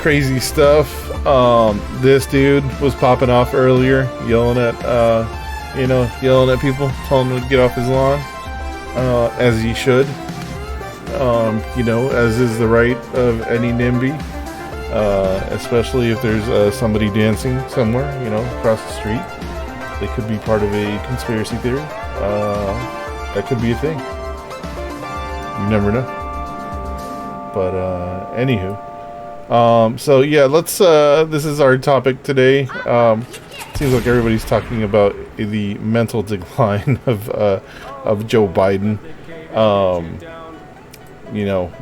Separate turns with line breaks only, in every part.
crazy stuff. This dude was popping off earlier, yelling at people, telling them to get off his lawn, as he should. As is the right of any NIMBY, especially if there's somebody dancing somewhere, across the street. They could be part of a conspiracy theory. That could be a thing. You never know. But anywho, so yeah, let's. This is our topic today. Seems like everybody's talking about the mental decline of Joe Biden.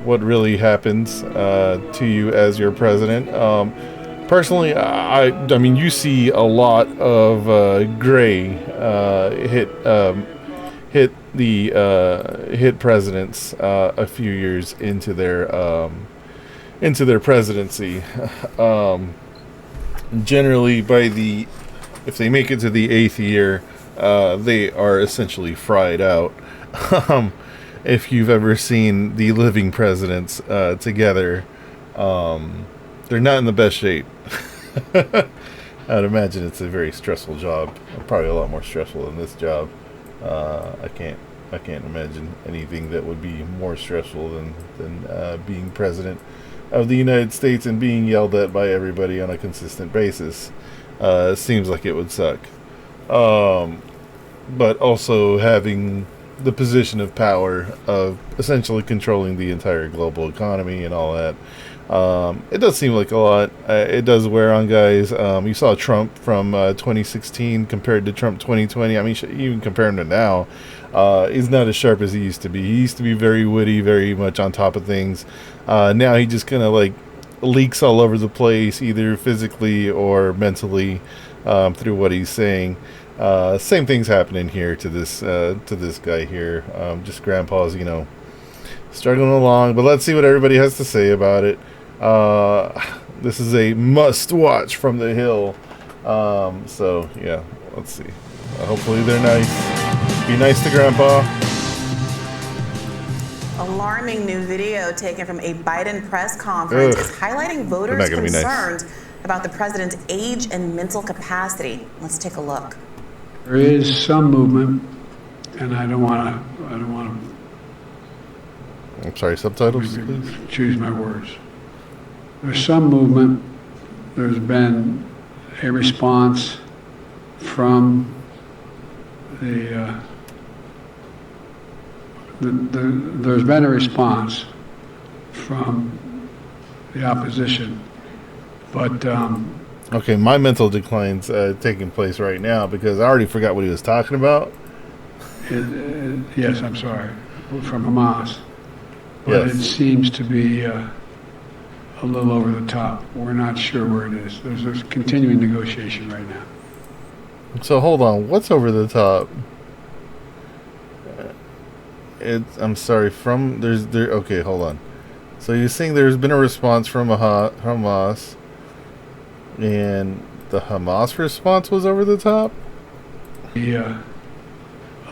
What really happens to you as your president. Personally, I mean, you see a lot of gray hit presidents a few years into their presidency. Generally, if they make it to the 8th year, they are essentially fried out. If you've ever seen the living presidents together, they're not in the best shape. I'd imagine it's a very stressful job. Probably a lot more stressful than this job. I can't imagine anything that would be more stressful than being president of the United States and being yelled at by everybody on a consistent basis. It seems like it would suck. But also having the position of power of essentially controlling the entire global economy and all that. It does seem like a lot. It does wear on guys. You saw Trump from 2016 compared to Trump 2020. I mean, even compare him to now, he's not as sharp as he used to be. He used to be very witty, very much on top of things. Now he just kind of like leaks all over the place, either physically or mentally, through what he's saying. Same thing's happening here to this guy here. Just grandpa's, struggling along. But let's see what everybody has to say about it. This is a must watch from the Hill. So yeah, let's see. Hopefully they're nice. Be nice to grandpa.
Alarming new video taken from a Biden press conference is highlighting voters' concerns about the president's age and mental capacity. Let's take a look.
There is some movement, and I don't want to.
I'm sorry, subtitles, please.
Choose my words. There's some movement. There's been a response from there's been a response from the opposition, but
okay, my mental decline's taking place right now because I already forgot what he was talking about.
Yes, I'm sorry, from Hamas. But yes. It seems to be a little over the top. We're not sure where it is. There's continuing negotiation right now.
So hold on, what's over the top? I'm sorry. Okay, hold on. So you're saying there's been a response from Hamas, and the Hamas response was over the top?
Yeah,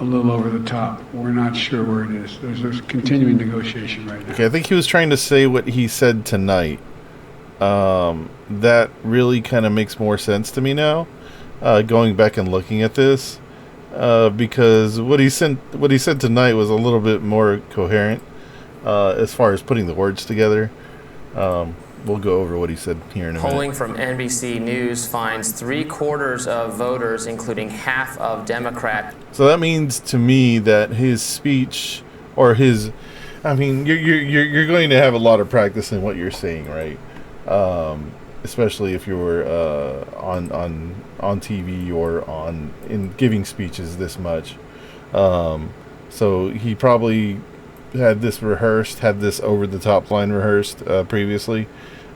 a little over the top. We're not sure where it is. There's continuing negotiation right now.
Okay, I think he was trying to say what he said tonight. That really kind of makes more sense to me now, going back and looking at this, because what he said tonight was a little bit more coherent as far as putting the words together. We'll go over what he said here in a minute.
Polling from NBC News finds 3/4 of voters, including half of Democrats.
So that means to me that his speech, or his, I mean, you're going to have a lot of practice in what you're saying, right? Especially if you were on TV or in giving speeches this much. So he probably had this over the top line rehearsed previously,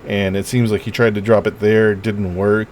and it seems like he tried to drop it there, it didn't work.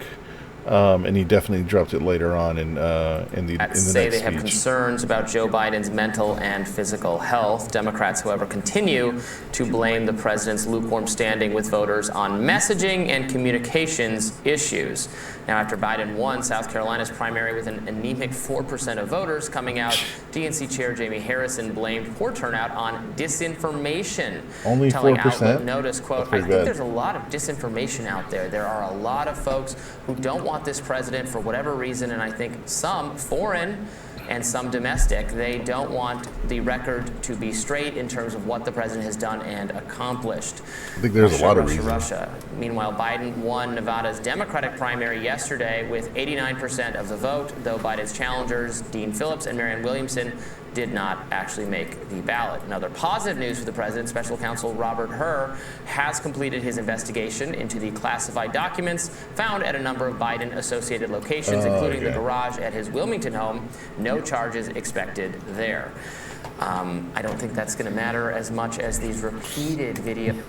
and he definitely dropped it later on in the
Democrats say they have concerns about Joe Biden's mental and physical health. Democrats, however, continue to blame the president's lukewarm standing with voters on messaging and communications issues. Now, after Biden won South Carolina's primary with an anemic 4% of voters coming out, DNC Chair Jamie Harrison blamed poor turnout on disinformation.
Only 4%?
Telling Outlet Notice, quote, "I think
bad.
there's a lot of disinformation out there. There are a lot of folks who don't want this president for whatever reason, and I think some foreign and some domestic. They don't want the record to be straight in terms of what the president has done and accomplished."
I think there's a lot of reasons.
Russia. Meanwhile, Biden won Nevada's Democratic primary yesterday with 89% of the vote, though Biden's challengers, Dean Phillips and Marianne Williamson, did not actually make the ballot. Another positive news for the president, special counsel Robert Hur has completed his investigation into the classified documents found at a number of Biden-associated locations, including the garage at his Wilmington home. No charges expected there. I don't think that's going to matter as much as these repeated videos.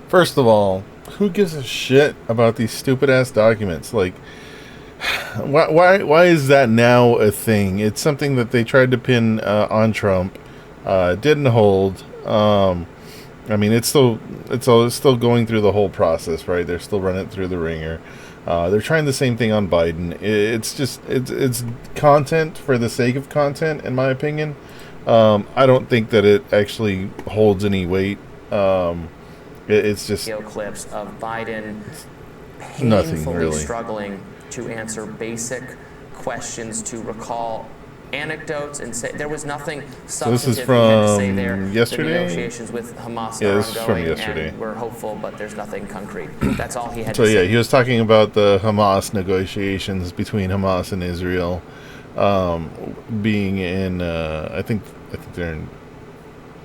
First of all, who gives a shit about these stupid-ass documents? Like, why is that now a thing? It's something that they tried to pin on Trump, didn't hold. I mean, it's still going through the whole process, right? They're still running it through the ringer. They're trying the same thing on Biden. It's content for the sake of content, in my opinion. I don't think that it actually holds any weight. It's just
video clips of Biden
nothing
painfully
really
struggling to answer basic questions, to recall anecdotes, and say there was nothing substantive
this is
he had to say
from
there.
yesterday?
The negotiations with Hamas
Yeah,
are
this is from
ongoing,
yesterday.
and we're hopeful, but there's nothing concrete. That's all he had
So
to say.
yeah, he was talking about the Hamas negotiations between Hamas and Israel, being in I think they're in,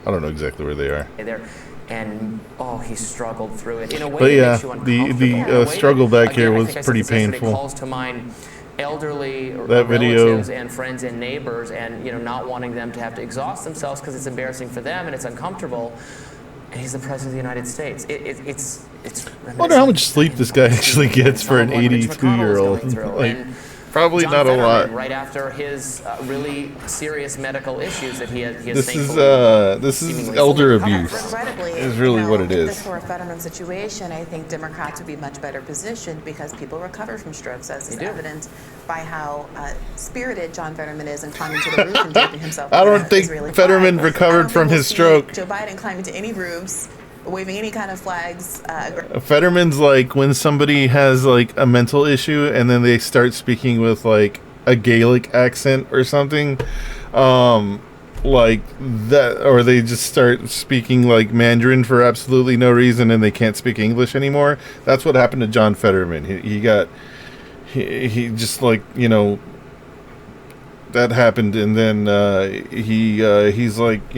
I don't know exactly where they are.
There. And he struggled through it in a way
But
that
yeah,
makes you uncomfortable.
the
In a way
struggle
that,
back here
again, I
was
think I said
pretty
this yesterday,
painful.
calls to mind elderly
That video,
relatives and friends and neighbors, and not wanting them to have to exhaust themselves because it's embarrassing for them and it's uncomfortable. And he's the president of the United States. It's.
I wonder how much sleep this guy actually gets for an 82-year-old. Like, probably
John
not a
Fetterman,
lot.
Right after his really serious medical issues that he has
This is
seemingly
elder
fully
abuse.
Regrettably,
Is really what it
if
is.
this were a Fetterman situation, I think Democrats would be much better positioned because people recover from strokes, as is evident by how spirited John Fetterman is in climbing to the roof and draping himself.
I don't think Fetterman recovered from his stroke.
Joe Biden climbing to any roofs, waving any kind of flags.
Fetterman's like when somebody has like a mental issue and then they start speaking with like a Gaelic accent or something, like that, or they just start speaking like Mandarin for absolutely no reason and they can't speak English anymore. That's what happened to John Fetterman. He just like, that happened, and then he's like,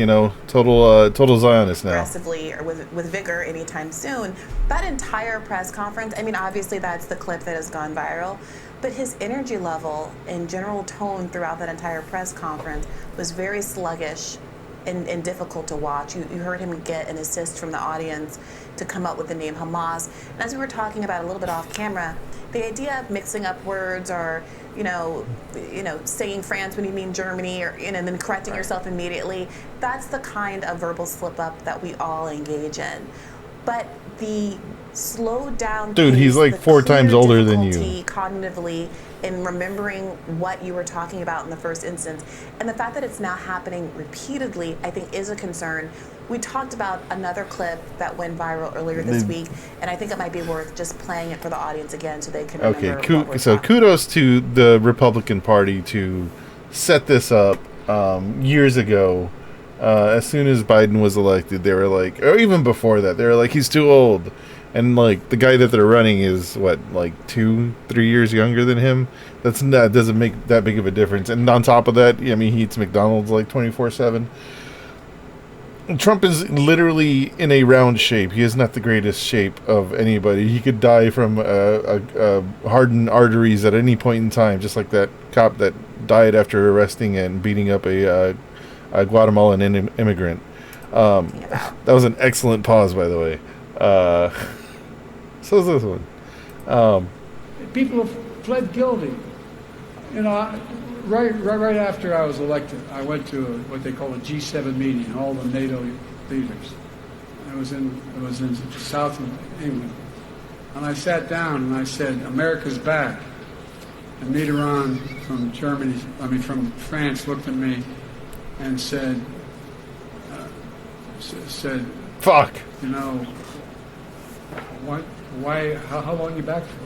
total Zionist now.
Aggressively or with vigor anytime soon. That entire press conference, I mean, obviously that's the clip that has gone viral, but his energy level and general tone throughout that entire press conference was very sluggish and difficult to watch. You heard him get an assist from the audience to come up with the name Hamas. And as we were talking about a little bit off camera, the idea of mixing up words or saying France when you mean Germany, or and then correcting yourself immediately, that's the kind of verbal slip up that we all engage in. But the slowed down
dude,
pace,
he's like
the
4 times
clear
older than
difficulty
you
cognitively in remembering what you were talking about in the first instance, and the fact that it's now happening repeatedly, I think is a concern. We talked about another clip that went viral earlier this week, and I think it might be worth just playing it for the audience again so they can remember what we're
so
talking
kudos to the Republican Party to set this up years ago. As soon as Biden was elected, they were like, or even before that, they were like, he's too old. And like the guy that they're running is what, like 2-3 years younger than him. That doesn't make that big of a difference. And on top of that, I mean, he eats McDonald's like 24/7. Trump is literally in a round shape. He is not the greatest shape of anybody. He could die from hardened arteries at any point in time, just like that cop that died after arresting and beating up a Guatemalan immigrant. That was an excellent pause, by the way. So is this one.
people have pled guilty. You know, right after I was elected, I went to what they call a G7 meeting, all the NATO leaders. It was in south of England. And I sat down and I said, America's back. And Mitterrand from France looked at me and said,
fuck.
You know, why, how long are you back for?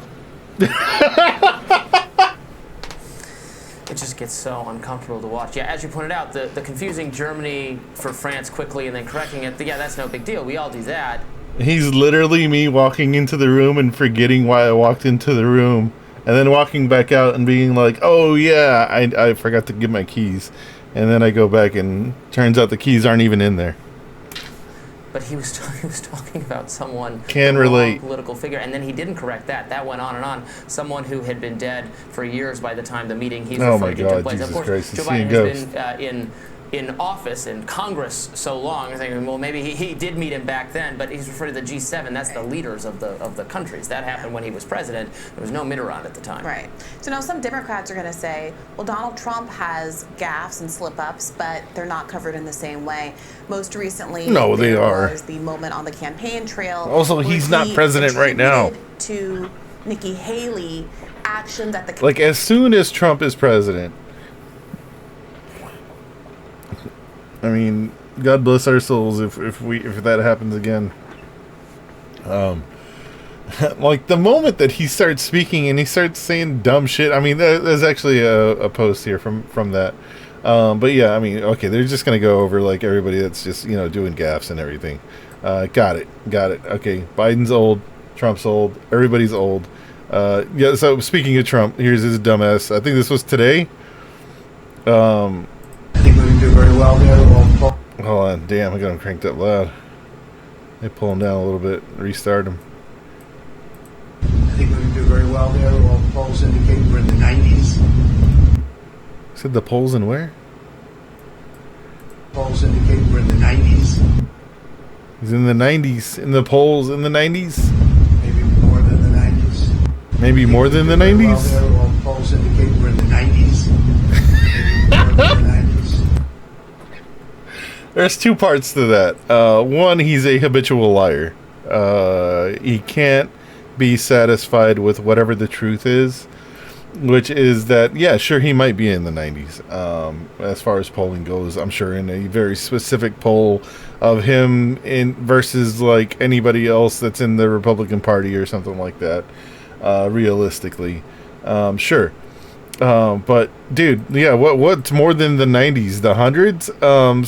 It just gets so uncomfortable to watch. Yeah, as you pointed out, the confusing Germany for France quickly and then correcting it, yeah, that's no big deal. We all do that.
He's literally me walking into the room and forgetting why I walked into the room, and then walking back out and being like, oh yeah, I forgot to give my keys. And then I go back and turns out the keys aren't even in there.
But he was talking about someone,
can relate,
political figure, and then he didn't correct that. That went on and on. Someone who had been dead for years by the time the meeting he's referring to took place.
Jesus
of course,
Christ,
Joe Biden has been in office in Congress so long. I'm thinking, well, maybe he did meet him back then, but he's referring to the G7. That's the leaders of the countries. That happened when he was president. There was no Mitterrand at the time.
Right. So now some Democrats are going to say, well, Donald Trump has gaffes and slip-ups, but they're not covered in the same way. Most recently,
no, they are.
Was the moment on the campaign trail.
Also, he's not president right now.
To Nikki Haley, actions at the
like as soon as Trump is president. I mean, God bless our souls if that happens again. Like the moment that he starts speaking and he starts saying dumb shit. I mean, there's actually a post here from that. But yeah, I mean, okay, they're just gonna go over like everybody that's just doing gaffes and everything. Got it. Okay, Biden's old, Trump's old, everybody's old. Yeah. So speaking of Trump, here's his dumbass. I think this was today.
I think we can do very well there.
Hold on, damn, I got him cranked up loud. They pull him down a little bit, restart him.
I think we can do very well there. All polls indicate we're in the 90s.
Said the polls in where?
Polls indicate we're in the 90s.
He's in the 90s. In the polls in the 90s?
Maybe more than the 90s.
Maybe more than the 90s?
Well there. All polls indicate we're in the 90s. Maybe more than the 90s.
There's two parts to that. One, he's a habitual liar. He can't be satisfied with whatever the truth is, which is that, yeah, sure, he might be in the 90s. As far as polling goes, I'm sure in a very specific poll of him in versus like anybody else that's in the Republican Party or something like that, realistically. Sure. But dude, yeah, what's more than the 90s, the hundreds?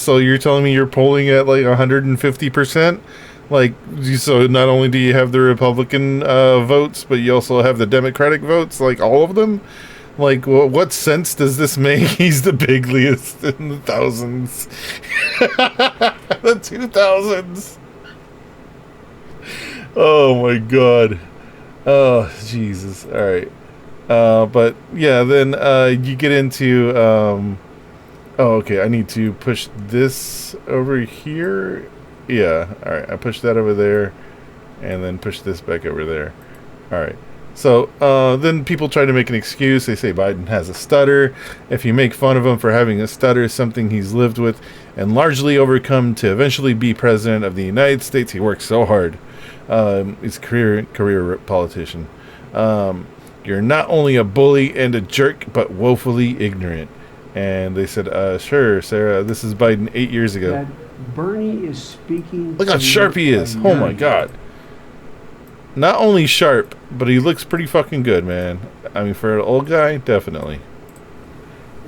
So you're telling me you're polling at like 150%? Like, so not only do you have the Republican votes, but you also have the Democratic votes, like all of them? Like, what sense does this make? He's the bigliest in the thousands. The 2000s. Oh my god. Oh, Jesus. All right. But yeah, then you get into oh, okay, I need to push this over here. Yeah, all right, I pushed that over there and then push this back over there. All right, so then people try to make an excuse. They say Biden has a stutter. If you make fun of him for having a stutter, something he's lived with and largely overcome to eventually be president of the United States. He worked so hard. He's a career politician. You're not only a bully and a jerk, but woefully ignorant. And they said, sure, Sarah, this is Biden 8 years ago.
That Bernie is speaking.
Look how sharp he is. Oh my god. Not only sharp, but he looks pretty fucking good, man. I mean, for an old guy, definitely.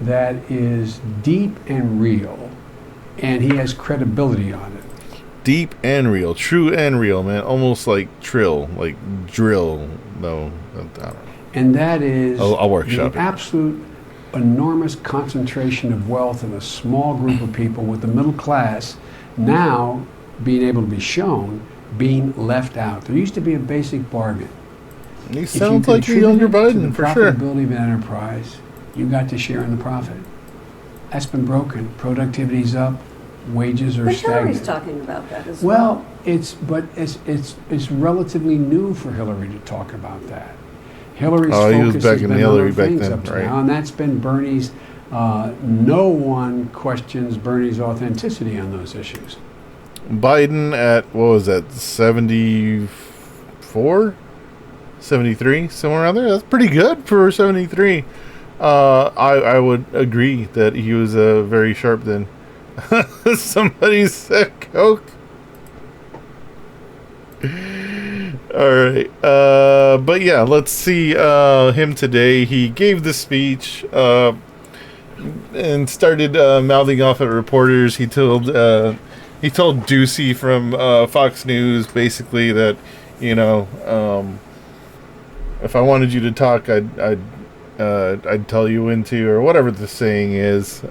That is deep and real, and he has credibility on it.
Deep and real. True and real, man. Almost like trill, like drill. No, I don't know.
And that is
I'll workshop
the absolute enormous concentration of wealth in a small group of people with the middle class now being able to be shown being left out. There used to be a basic bargain.
He sounds like a younger Biden, for sure.
If you profitability of an enterprise, you got to share in the profit. That's been broken. Productivity's up, wages are stagnant.
Hillary's talking about that as well.
Well, it's relatively new for Hillary to talk about that. Hillary's
Oh, he was
focus
back
has
in
been
Hillary
on
back
things
then,
up to
right.
now, and that's been Bernie's. No one questions Bernie's authenticity on those issues.
Biden at, what was that, 74? 73? Somewhere around there? That's pretty good for 73. I would agree that he was very sharp then. Somebody said Coke. All right. But yeah, let's see him today. He gave the speech and started mouthing off at reporters. He told Ducey from Fox News basically that, you know, if I wanted you to talk, I'd tell you when to, or whatever the saying is.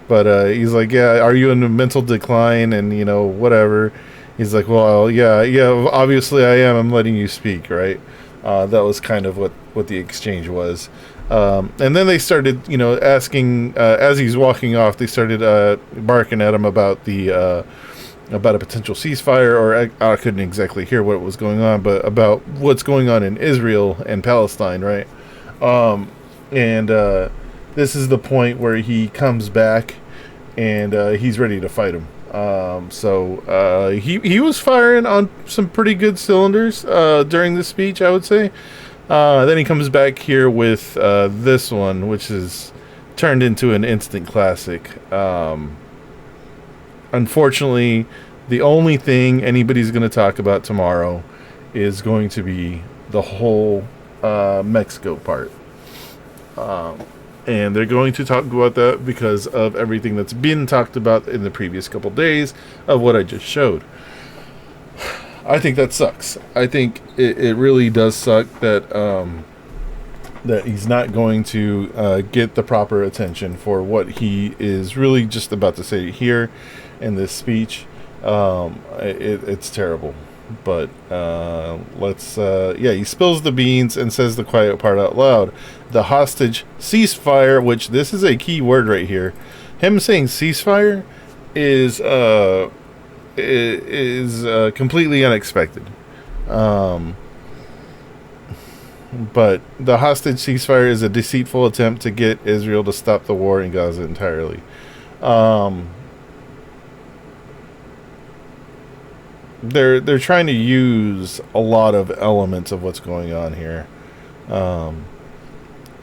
But he's like, yeah, are you in a mental decline? And, you know, whatever. He's like, well, yeah, obviously I am. I'm letting you speak, right? That was kind of what the exchange was. And then they started, you know, asking, as he's walking off, they started barking at him about about a potential ceasefire, or I couldn't exactly hear what was going on, but about what's going on in Israel and Palestine, right? And this is the point where he comes back and he's ready to fight him. So he was firing on some pretty good cylinders during the speech, I would say. Then he comes back here with this one, which is turned into an instant classic. Unfortunately, the only thing anybody's going to talk about tomorrow is going to be the whole Mexico part. And they're going to talk about that because of everything that's been talked about in the previous couple days of what I just showed. I think that sucks. I think it really does suck that that he's not going to get the proper attention for what he is really just about to say here in this speech. It's terrible. But he spills the beans and says the quiet part out loud. The hostage ceasefire, which this is a key word right here. Him saying ceasefire is completely unexpected. But the hostage ceasefire is a deceitful attempt to get Israel to stop the war in Gaza entirely. They're trying to use a lot of elements of what's going on here.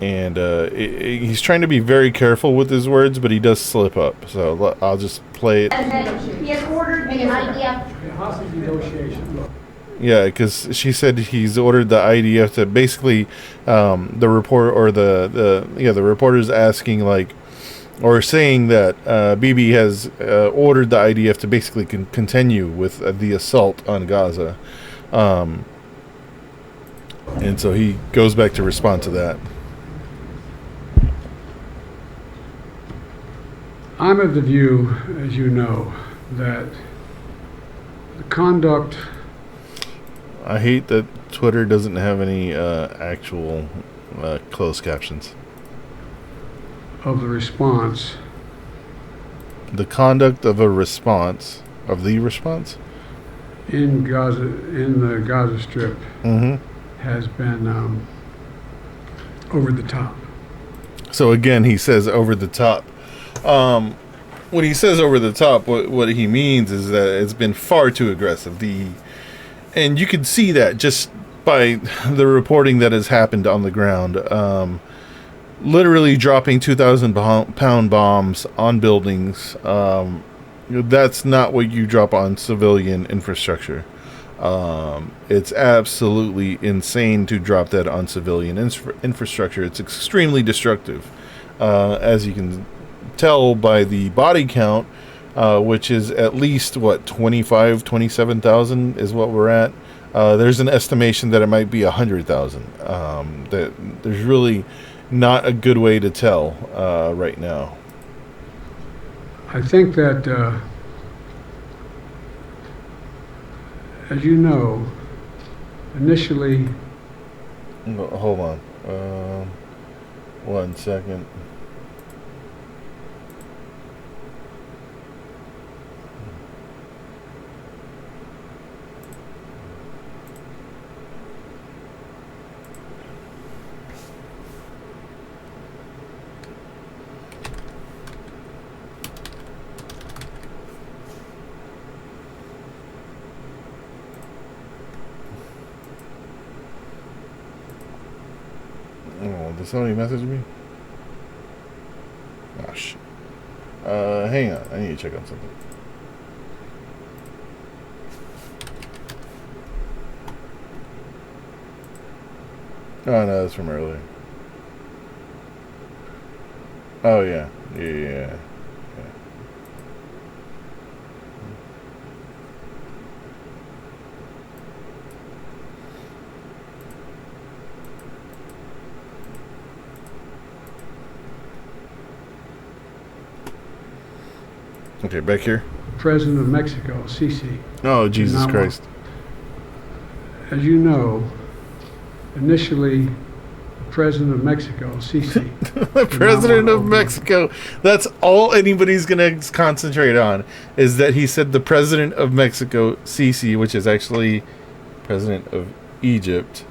He's trying to be very careful with his words, but he does slip up. So I'll just play it.
He has ordered the IDF.
Hostage negotiation.
Yeah, because she said he's ordered the IDF to basically the report or the reporter's asking or saying that Bibi has ordered the IDF to basically continue with the assault on Gaza. And so he goes back to respond to that.
I'm of the view, as you know, that the conduct.
I hate that Twitter doesn't have any actual closed captions.
Of the response.
The conduct of the response
In Gaza, in the Gaza Strip, has been over the top.
So again, he says over the top. When he says over the top, what he means is that it's been far too aggressive. And you can see that just by the reporting that has happened on the ground. Literally dropping 2,000-pound bombs on buildings. That's not what you drop on civilian infrastructure. It's absolutely insane to drop that on civilian infrastructure. It's extremely destructive. As you can tell by the body count, which is at least, 27,000 is what we're at. There's an estimation that it might be 100,000. That there's really not a good way to tell right now.
I think that, as you know, initially.
Hold on. 1 second. Did somebody message me? Oh, shit. Hang on. I need to check on something. Oh, no, that's from earlier. Oh, yeah. Yeah. Okay, back here.
President of Mexico, Sisi.
Oh, Jesus Christ.
As you know, initially, the President of Mexico, Sisi.
The President of Mexico. That's all anybody's going to concentrate on, is that he said the President of Mexico, Sisi, which is actually President of Egypt.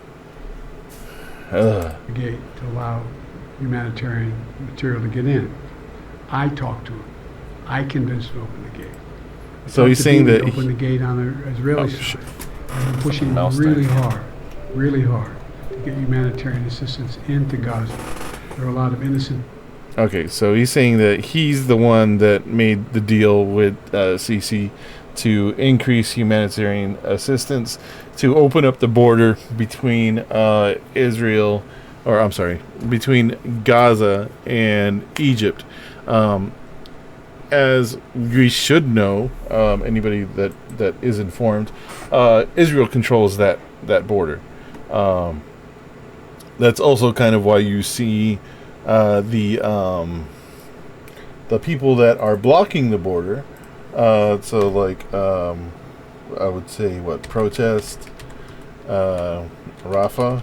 The gate to allow humanitarian material to get in. I talked to him. I convinced him to open the gate.
So he's saying that
open the gate on the Israeli side. And we're pushing really hard to get humanitarian assistance into Gaza. There are a lot of innocent.
Okay, so he's saying that he's the one that made the deal with Sisi to increase humanitarian assistance, to open up the border between between Gaza and Egypt. As we should know, anybody that is informed, Israel controls that border. That's also kind of why you see the people that are blocking the border. So, like, I would say, protest, Rafah.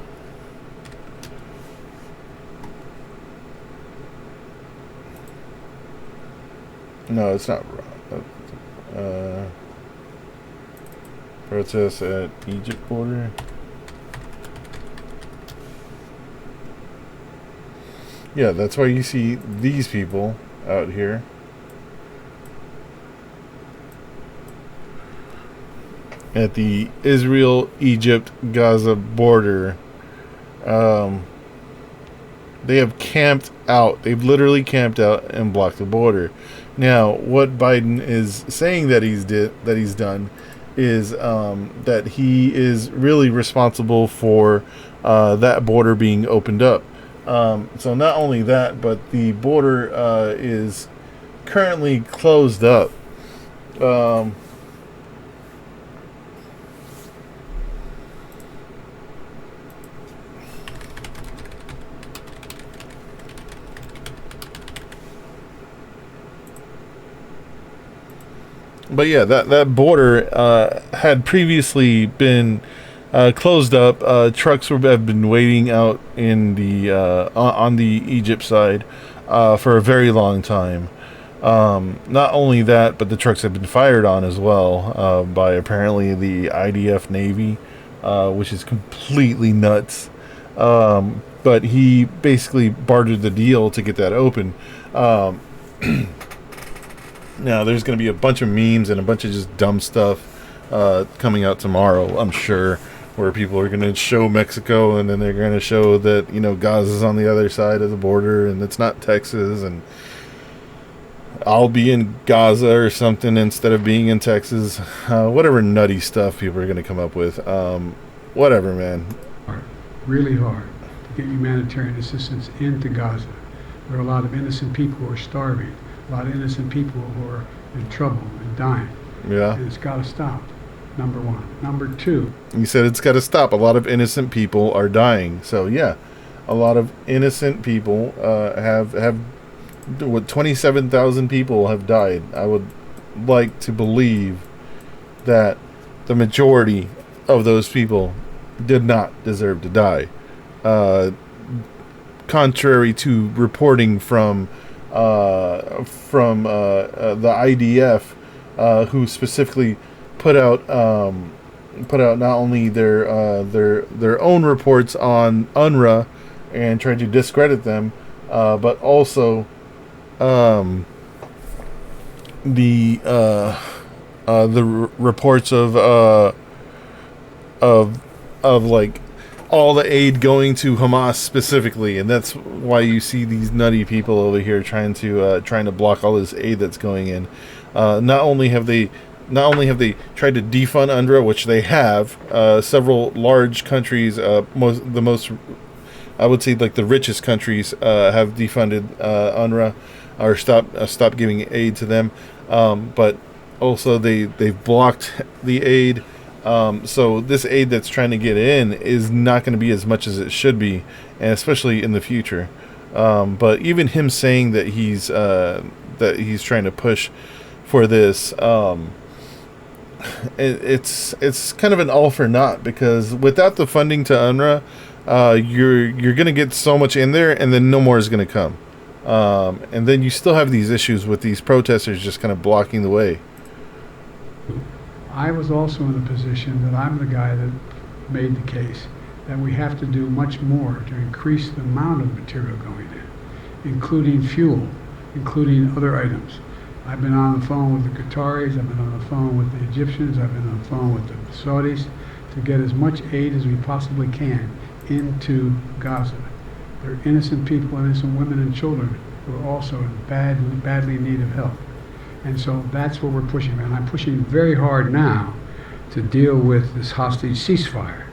No, it's not. Protests at Egypt border. Yeah, that's why you see these people out here. At the Israel-Egypt-Gaza border. They have camped out. They've literally camped out and blocked the border. Now, what Biden is saying that he's done is that he is really responsible for that border being opened up. So not only that, but the border is currently closed up. But yeah, that border had previously been closed up. Trucks have been waiting out in the on the Egypt side for a very long time. Not only that, but the trucks have been fired on as well by apparently the IDF Navy, which is completely nuts. But he basically bartered the deal to get that open. Now, there's going to be a bunch of memes and a bunch of just dumb stuff coming out tomorrow, I'm sure, where people are going to show Mexico and then they're going to show that, Gaza's on the other side of the border and it's not Texas, and I'll be in Gaza or something instead of being in Texas. Whatever nutty stuff people are going to come up with. Whatever, man.
Really hard to get humanitarian assistance into Gaza. There are a lot of innocent people who are starving. A lot of innocent people who are in trouble and dying.
Yeah.
And it's got to stop, number one. Number two.
You said it's got to stop. A lot of innocent people are dying. So, yeah, a lot of innocent people have 27,000 people have died. I would like to believe that the majority of those people did not deserve to die. Contrary to reporting from the IDF, who specifically put out not only their own reports on UNRWA and tried to discredit them, but also the reports of like all the aid going to Hamas specifically, and that's why you see these nutty people over here trying to block all this aid that's going in. Not only have they tried to defund UNRWA, which they have, several large countries, I would say like the richest countries, have defunded UNRWA or stop giving aid to them. But also they've blocked the aid. So this aid that's trying to get in is not going to be as much as it should be, and especially in the future. But even him saying that he's trying to push for this, it's kind of an all for naught, because without the funding to UNRWA, you're going to get so much in there, and then no more is going to come. And then you still have these issues with these protesters just kind of blocking the way.
I was also in the position that I'm the guy that made the case that we have to do much more to increase the amount of material going in, including fuel, including other items. I've been on the phone with the Qataris, I've been on the phone with the Egyptians, I've been on the phone with the Saudis to get as much aid as we possibly can into Gaza. There are innocent people, innocent women and children who are also in badly in need of help. And so that's what we're pushing, and I'm pushing very hard now to deal with this hostage ceasefire,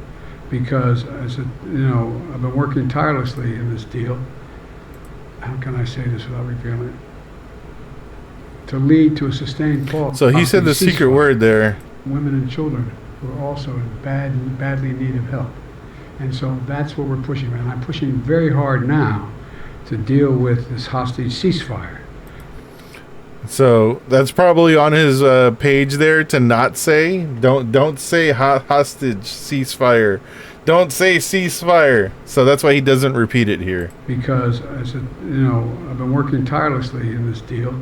because I've been working tirelessly in this deal. How can I say this without revealing it? To lead to a sustained pause.
So he said the secret word there.
Women and children who are also in badly in need of help. And so that's what we're pushing, and I'm pushing very hard now to deal with this hostage ceasefire.
So that's probably on his page there to not say. Don't say hostage ceasefire. Don't say ceasefire. So that's why he doesn't repeat it here.
Because I've been working tirelessly in this deal.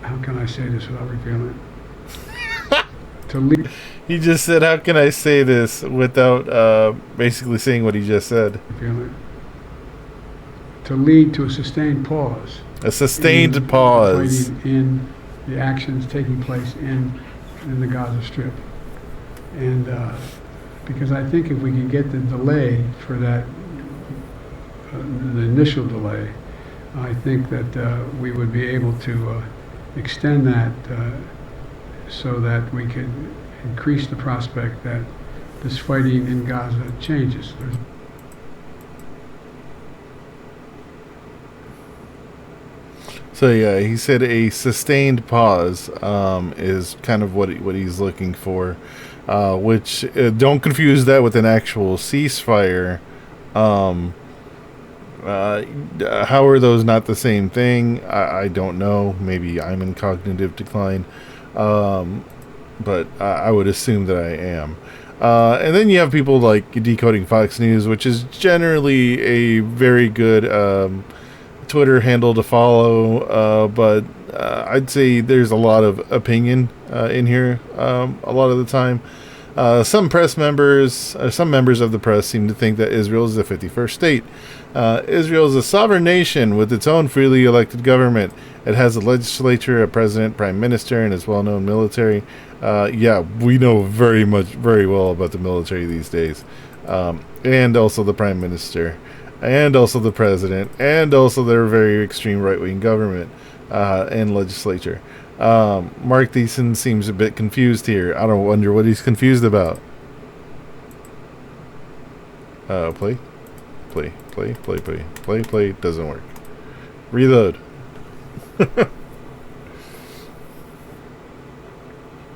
How can I say this without revealing it? To lead.
He just said, "How can I say this?" without basically saying what he just said.
To lead to a sustained pause.
A sustained pause
in the actions taking place in the Gaza Strip, and because I think if we can get the delay for that, the initial delay, I think that we would be able to extend that so that we could increase the prospect that this fighting in Gaza changes.
So yeah, he said a sustained pause is kind of what he's looking for, which don't confuse that with an actual ceasefire. How are those not the same thing? I don't know. Maybe I'm in cognitive decline, but I would assume that I am. And then you have people like Decoding Fox News, which is generally a very good Twitter handle to follow, but I'd say there's a lot of opinion in here a lot of the time. Some members of the press seem to think that Israel is the 51st state. Israel is a sovereign nation with its own freely elected government. It has a legislature, a president, prime minister, and its well-known military. Yeah, we know very well about the military these days, and also the prime minister, and also the president, and also their very extreme right-wing government and legislature. Mark Thiessen seems a bit confused here. I don't wonder what he's confused about. Play. Doesn't work. Reload.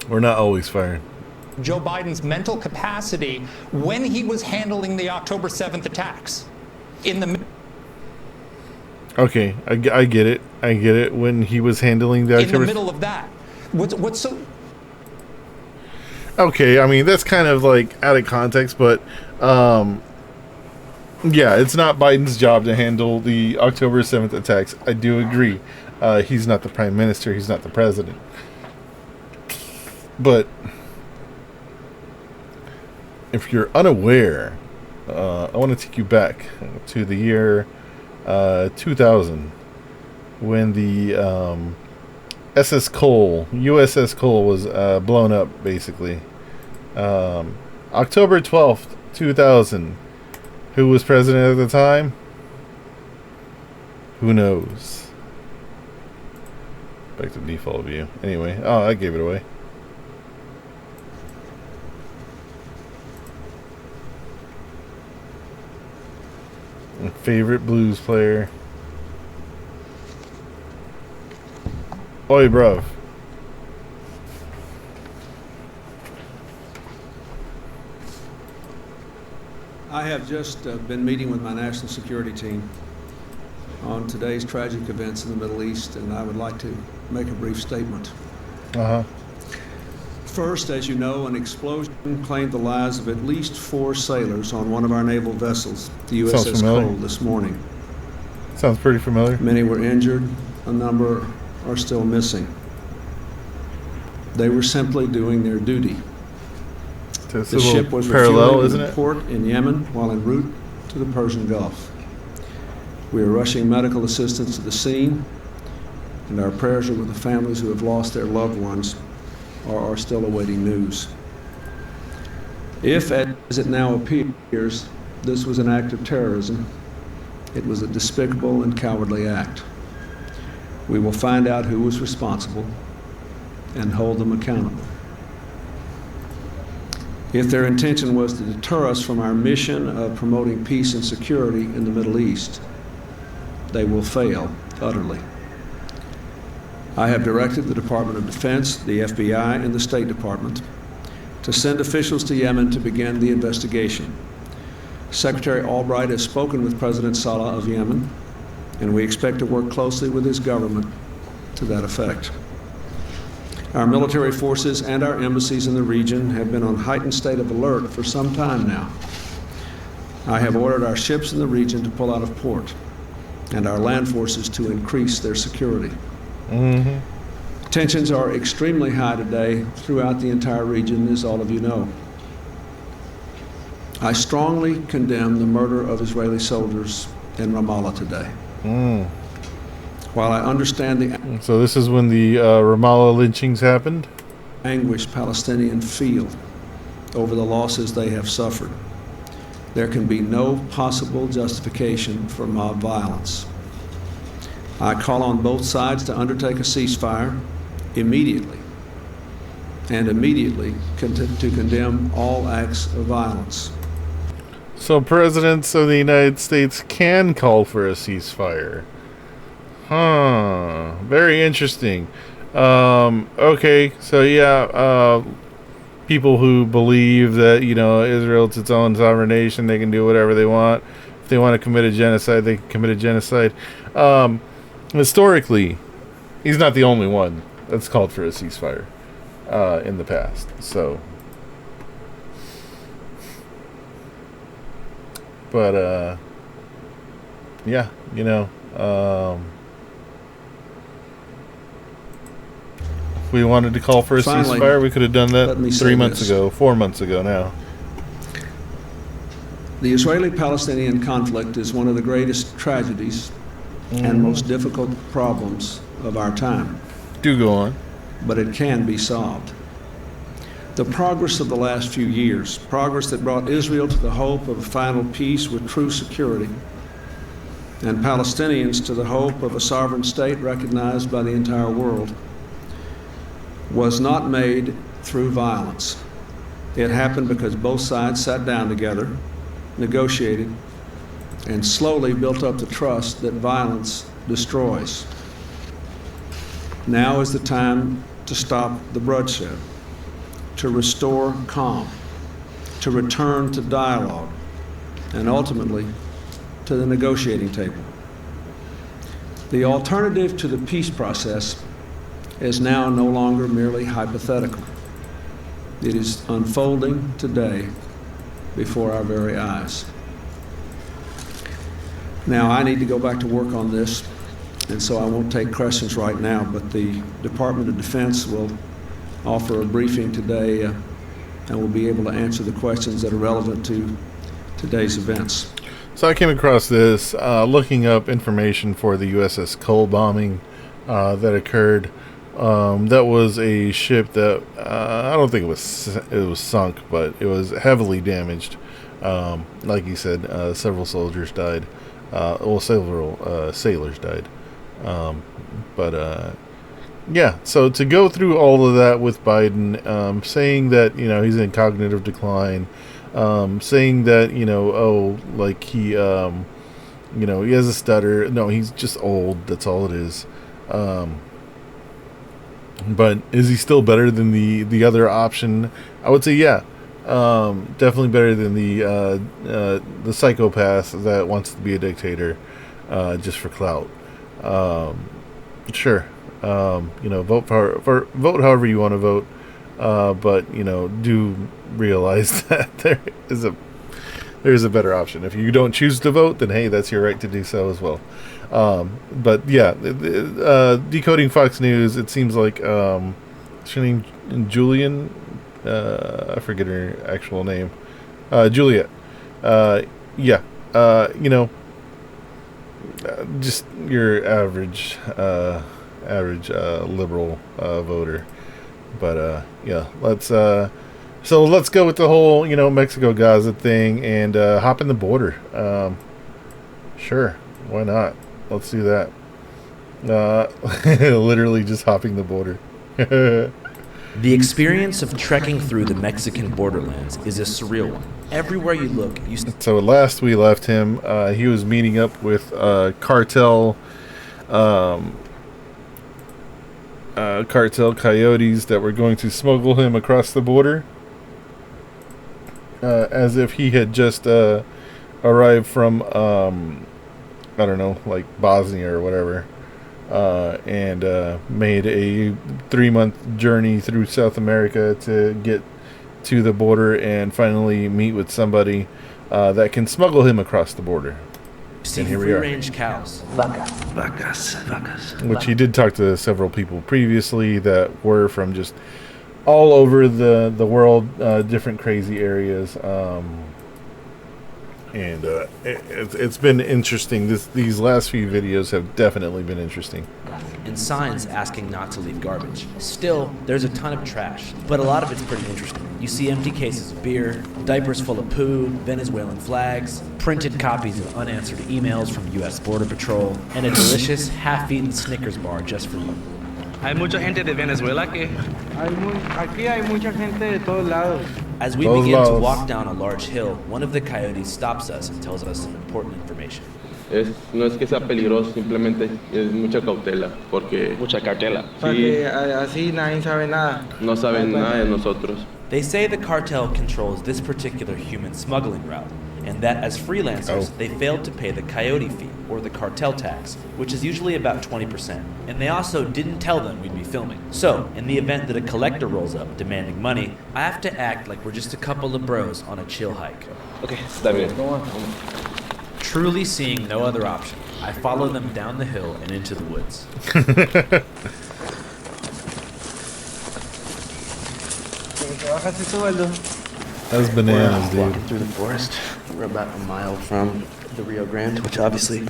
We're not always firing.
Joe Biden's mental capacity when he was handling the October 7th attacks.
Okay, I get it. I get it. When he was handling the October...
In the middle of that. What's so...
Okay, I mean, that's kind of like out of context, but yeah, it's not Biden's job to handle the October 7th attacks. I do agree. He's not the prime minister. He's not the president. But if you're unaware, I want to take you back to the year 2000 when the USS Cole was blown up, basically. October 12th, 2000. Who was president at the time? Who knows? Back to default view. Anyway, oh, I gave it away. My favorite blues player. Oi, bruv.
I have just been meeting with my national security team on today's tragic events in the Middle East, and I would like to make a brief statement. First, as you know, an explosion claimed the lives of at least 4 sailors on one of our naval vessels, the USS Cole, this morning.
Sounds pretty familiar.
Many were injured. A number are still missing. They were simply doing their duty.
The
ship was
parallel,
refueling
isn't
in a
it?
port in Yemen while en route to the Persian Gulf. We are rushing medical assistance to the scene, and our prayers are with the families who have lost their loved ones or are still awaiting news. If, as it now appears, this was an act of terrorism, it was a despicable and cowardly act. We will find out who was responsible and hold them accountable. If their intention was to deter us from our mission of promoting peace and security in the Middle East, they will fail utterly. I have directed the Department of Defense, the FBI, and the State Department to send officials to Yemen to begin the investigation. Secretary Albright has spoken with President Saleh of Yemen, and we expect to work closely with his government to that effect. Our military forces and our embassies in the region have been on heightened state of alert for some time now. I have ordered our ships in the region to pull out of port and our land forces to increase their security. Tensions are extremely high today throughout the entire region, as all of you know. I strongly condemn the murder of Israeli soldiers in Ramallah today. While I understand the
So this is when the Ramallah lynchings happened?
anguish Palestinians feel over the losses they have suffered, there can be no possible justification for mob violence. I call on both sides to undertake a ceasefire immediately, and immediately to condemn all acts of violence.
So presidents of the United States can call for a ceasefire. Very interesting. Okay, so yeah, people who believe that, you know, Israel's its own sovereign nation, they can do whatever they want. If they want to commit a genocide, they can commit a genocide. Historically, he's not the only one that's called for a ceasefire in the past. So, but yeah, you know, if we wanted to call for a
Finally,
ceasefire, we could have done that
let me say
3 months
this.
ago, 4 months ago now.
The Israeli-Palestinian conflict is one of the greatest tragedies and most difficult problems of our time,
Do go on.
but it can be solved. The progress of the last few years, progress that brought Israel to the hope of a final peace with true security, and Palestinians to the hope of a sovereign state recognized by the entire world, was not made through violence. It happened because both sides sat down together, negotiated, and slowly built up the trust that violence destroys. Now is the time to stop the bloodshed, to restore calm, to return to dialogue, and ultimately to the negotiating table. The alternative to the peace process is now no longer merely hypothetical. It is unfolding today before our very eyes. Now, I need to go back to work on this, and so I won't take questions right now, but the Department of Defense will offer a briefing today, and we'll be able to answer the questions that are relevant to today's events.
So I came across this looking up information for the USS Cole bombing that occurred. That was a ship that I don't think it was sunk, but it was heavily damaged Like you said, several soldiers died. Several sailors died. Yeah, so to go through all of that with Biden, saying that, he's in cognitive decline, saying that, he has a stutter. No, he's just old. That's all it is. But is he still better than the other option? I would say, yeah. Definitely better than the psychopath that wants to be a dictator, just for clout. Sure. Vote vote however you want to vote. But do realize that there's a better option. If you don't choose to vote, then hey, that's your right to do so as well. But yeah, decoding Fox News, it seems like what's her name? Julian. I forget her actual name. Juliet. Yeah. Just your average liberal voter. But yeah, let's go with the whole Mexico Gaza thing and hop in the border. Sure, why not? Let's do that. Literally just hopping the border.
The experience of trekking through the Mexican borderlands is a surreal one. Everywhere you look, you
So last we left him, he was meeting up with cartel coyotes that were going to smuggle him across the border, as if he had just arrived from I don't know, like Bosnia or whatever, and made a 3-month journey through South America to get to the border and finally meet with somebody that can smuggle him across the border.
see free-range cows.
Vacas.
Which he did talk to several people previously that were from just all over the world, different crazy areas. And it's been interesting. These last few videos have definitely been interesting.
And signs asking not to leave garbage. Still, there's a ton of trash, but a lot of it's pretty interesting. You see empty cases of beer, diapers full of poo, Venezuelan flags, printed copies of unanswered emails from U.S. Border Patrol, and a delicious half-eaten Snickers bar just for you.
Hay mucha gente de Venezuela que... Aquí hay mucha gente de todos lados.
As we begin to walk down a large hill, one of the coyotes stops us and tells us some important information.
No es que sea peligroso, simplemente es mucha cautela, porque...
Mucha cautela.
Sí,
Así nadie sabe nada.
No saben nada de nosotros.
They say the cartel controls this particular human smuggling route, and that as freelancers, they failed to pay the coyote fee, or the cartel tax, which is usually about 20%. And they also didn't tell them we'd be filming. So, in the event that a collector rolls up demanding money, I have to act like we're just a couple of bros on a chill hike.
Okay, está bien. Go on.
Truly seeing no other option, I follow them down the hill and into the woods.
That's bananas, dude.
Walking through the forest. We're about a mile from the Rio Grande, which obviously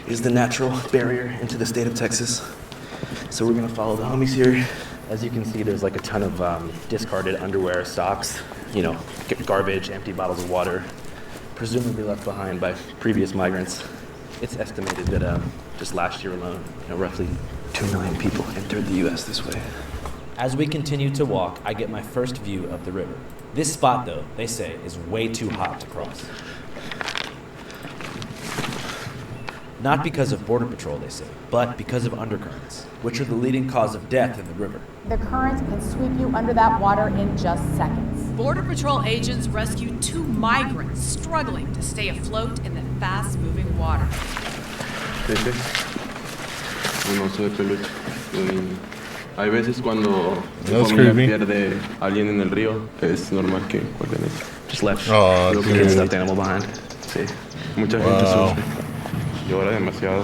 is the natural barrier into the state of Texas. So we're gonna follow the homies here. As you can see, there's like a ton of discarded underwear, socks, garbage, empty bottles of water, presumably left behind by previous migrants. It's estimated that just last year alone, roughly 2 million people entered the U.S. this way.
As we continue to walk, I get my first view of the river. This spot, though, they say, is way too hot to cross. Not because of Border Patrol, they say, but because of undercurrents, which are the leading cause of death in the river.
The currents can sweep you under that water in just seconds.
Border Patrol agents rescued 2 migrants struggling to stay afloat in the fast-moving water.
Pepe, un oso de peluche, un niño. Hay veces cuando tu familia pierde a alguien en el río, es normal que cuelguen eso.
Just left a little kid stuffed animal behind.
Sí, mucha gente sufre. Llora demasiado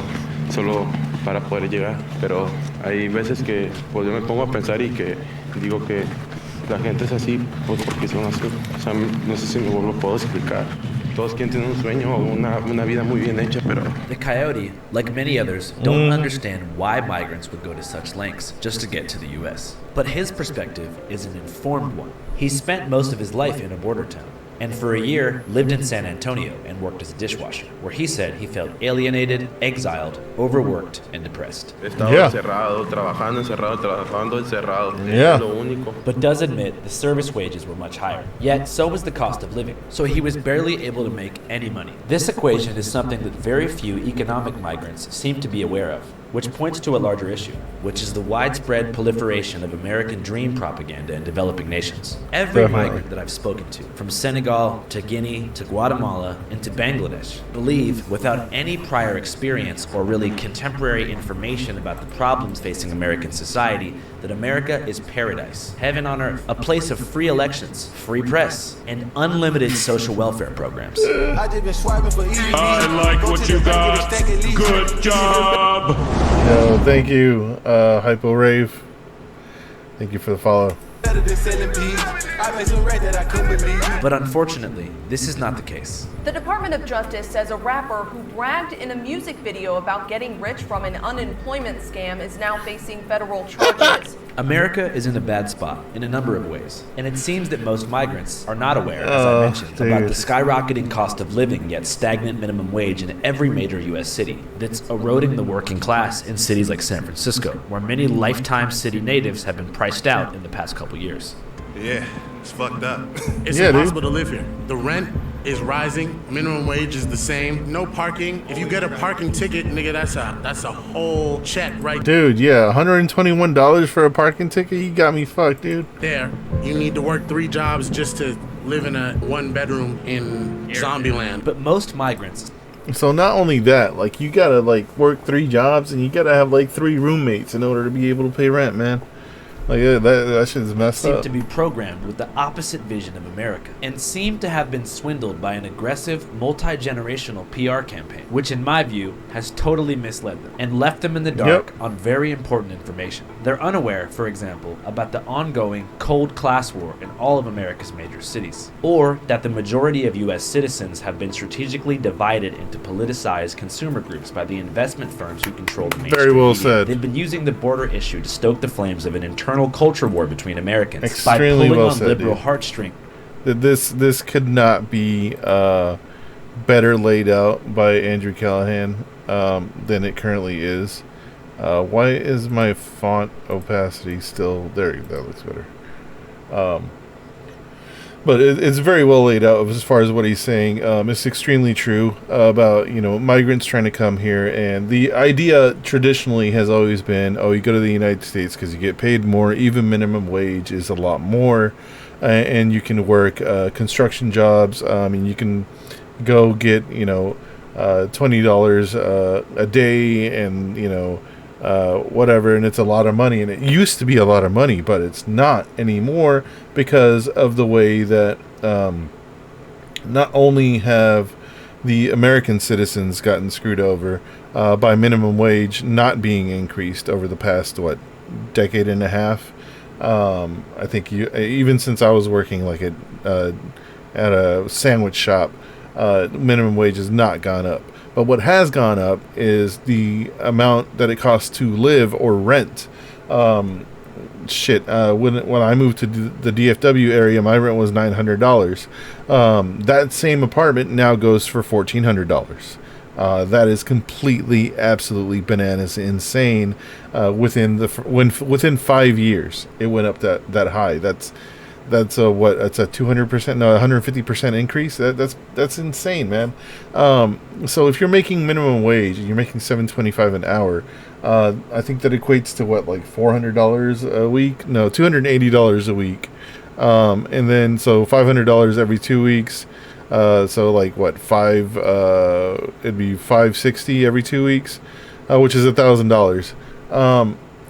solo para poder llegar, pero hay veces que pues yo me pongo a pensar y que digo que la gente es así pues porque son así. O sea, no sé si me lo puedo explicar. Todos quieren tener un sueño o una vida muy bien hecha, pero...
The coyote, like many others, don't understand why migrants would go to such lengths just to get to the U.S. But his perspective is an informed one. He spent most of his life in a border town. and for a year lived in San Antonio and worked as a dishwasher, where he said he felt alienated, exiled, overworked, and depressed. But does admit the service wages were much higher, yet so was the cost of living, so he was barely able to make any money. This equation is something that very few economic migrants seem to be aware of, which points to a larger issue, which is the widespread proliferation of American dream propaganda in developing nations. Every migrant that I've spoken to, from Senegal to Guinea to Guatemala and to Bangladesh, believe, without any prior experience or really contemporary information about the problems facing American society, that America is paradise, heaven on earth, a place of free elections, free press, and unlimited social welfare programs.
I like what you got. Good job.
Yo, thank you, Hypo Rave. Thank you for the follow.
But unfortunately, this is not the case.
The Department of Justice says a rapper who bragged in a music video about getting rich from an unemployment scam is now facing federal charges.
America is in a bad spot in a number of ways, and it seems that most migrants are not aware, as I mentioned, about the skyrocketing cost of living yet stagnant minimum wage in every major U.S. city that's eroding the working class in cities like San Francisco, where many lifetime city natives have been priced out in the past couple years.
Yeah, it's fucked up. It's impossible to live here. The rent is rising. Minimum wage is the same. No parking. If you get a parking ticket, nigga, that's a whole check right
Dude, yeah, $121 for a parking ticket? You got me fucked, dude.
there. You need to work 3 jobs just to live in a 1-bedroom in Zombieland.
But most migrants...
So not only that, like, you gotta, like, work 3 jobs and you gotta have, like, 3 roommates in order to be able to pay rent, man. Like, yeah, that shit's messed up.
Seem to be programmed with the opposite vision of America and seem to have been swindled by an aggressive, multi-generational PR campaign, which in my view has totally misled them and left them in the dark on very important information. They're unaware, for example, about the ongoing cold class war in all of America's major cities, or that the majority of U.S. citizens have been strategically divided into politicized consumer groups by the investment firms who control the mainstream
Very well
media.
said.
They've been using the border issue to stoke the flames of an internal culture war between Americans
Extremely
by pulling
well
on
said,
liberal
dude.
heartstrings.
This could not be better laid out by Andrew Callahan than it currently is. Why is my font opacity still there? That looks better. But it's very well laid out as far as what he's saying. It's extremely true about, you know, migrants trying to come here. And the idea traditionally has always been, oh, you go to the United States because you get paid more. Even minimum wage is a lot more. And you can work construction jobs. And you can go get, you know, $20 a day and, you know, whatever, and it's a lot of money, and it used to be a lot of money, but it's not anymore because of the way that not only have the American citizens gotten screwed over by minimum wage not being increased over the past decade and a half. I think even since I was working like at a sandwich shop, minimum wage has not gone up. But what has gone up is the amount that it costs to live or rent. When I moved to the DFW area, my rent was $900. That same apartment now goes for $1,400. That is completely, absolutely bananas, insane. Within 5 years, it went up that high. That's a 200%, no, 150% increase. That's insane, man. So if you're making minimum wage and you're making $7.25 an hour, I think that equates to like $400 a week? No, $280 a week. And then so $500 every 2 weeks. So like what, it'd be $560 every 2 weeks, which is $1,000.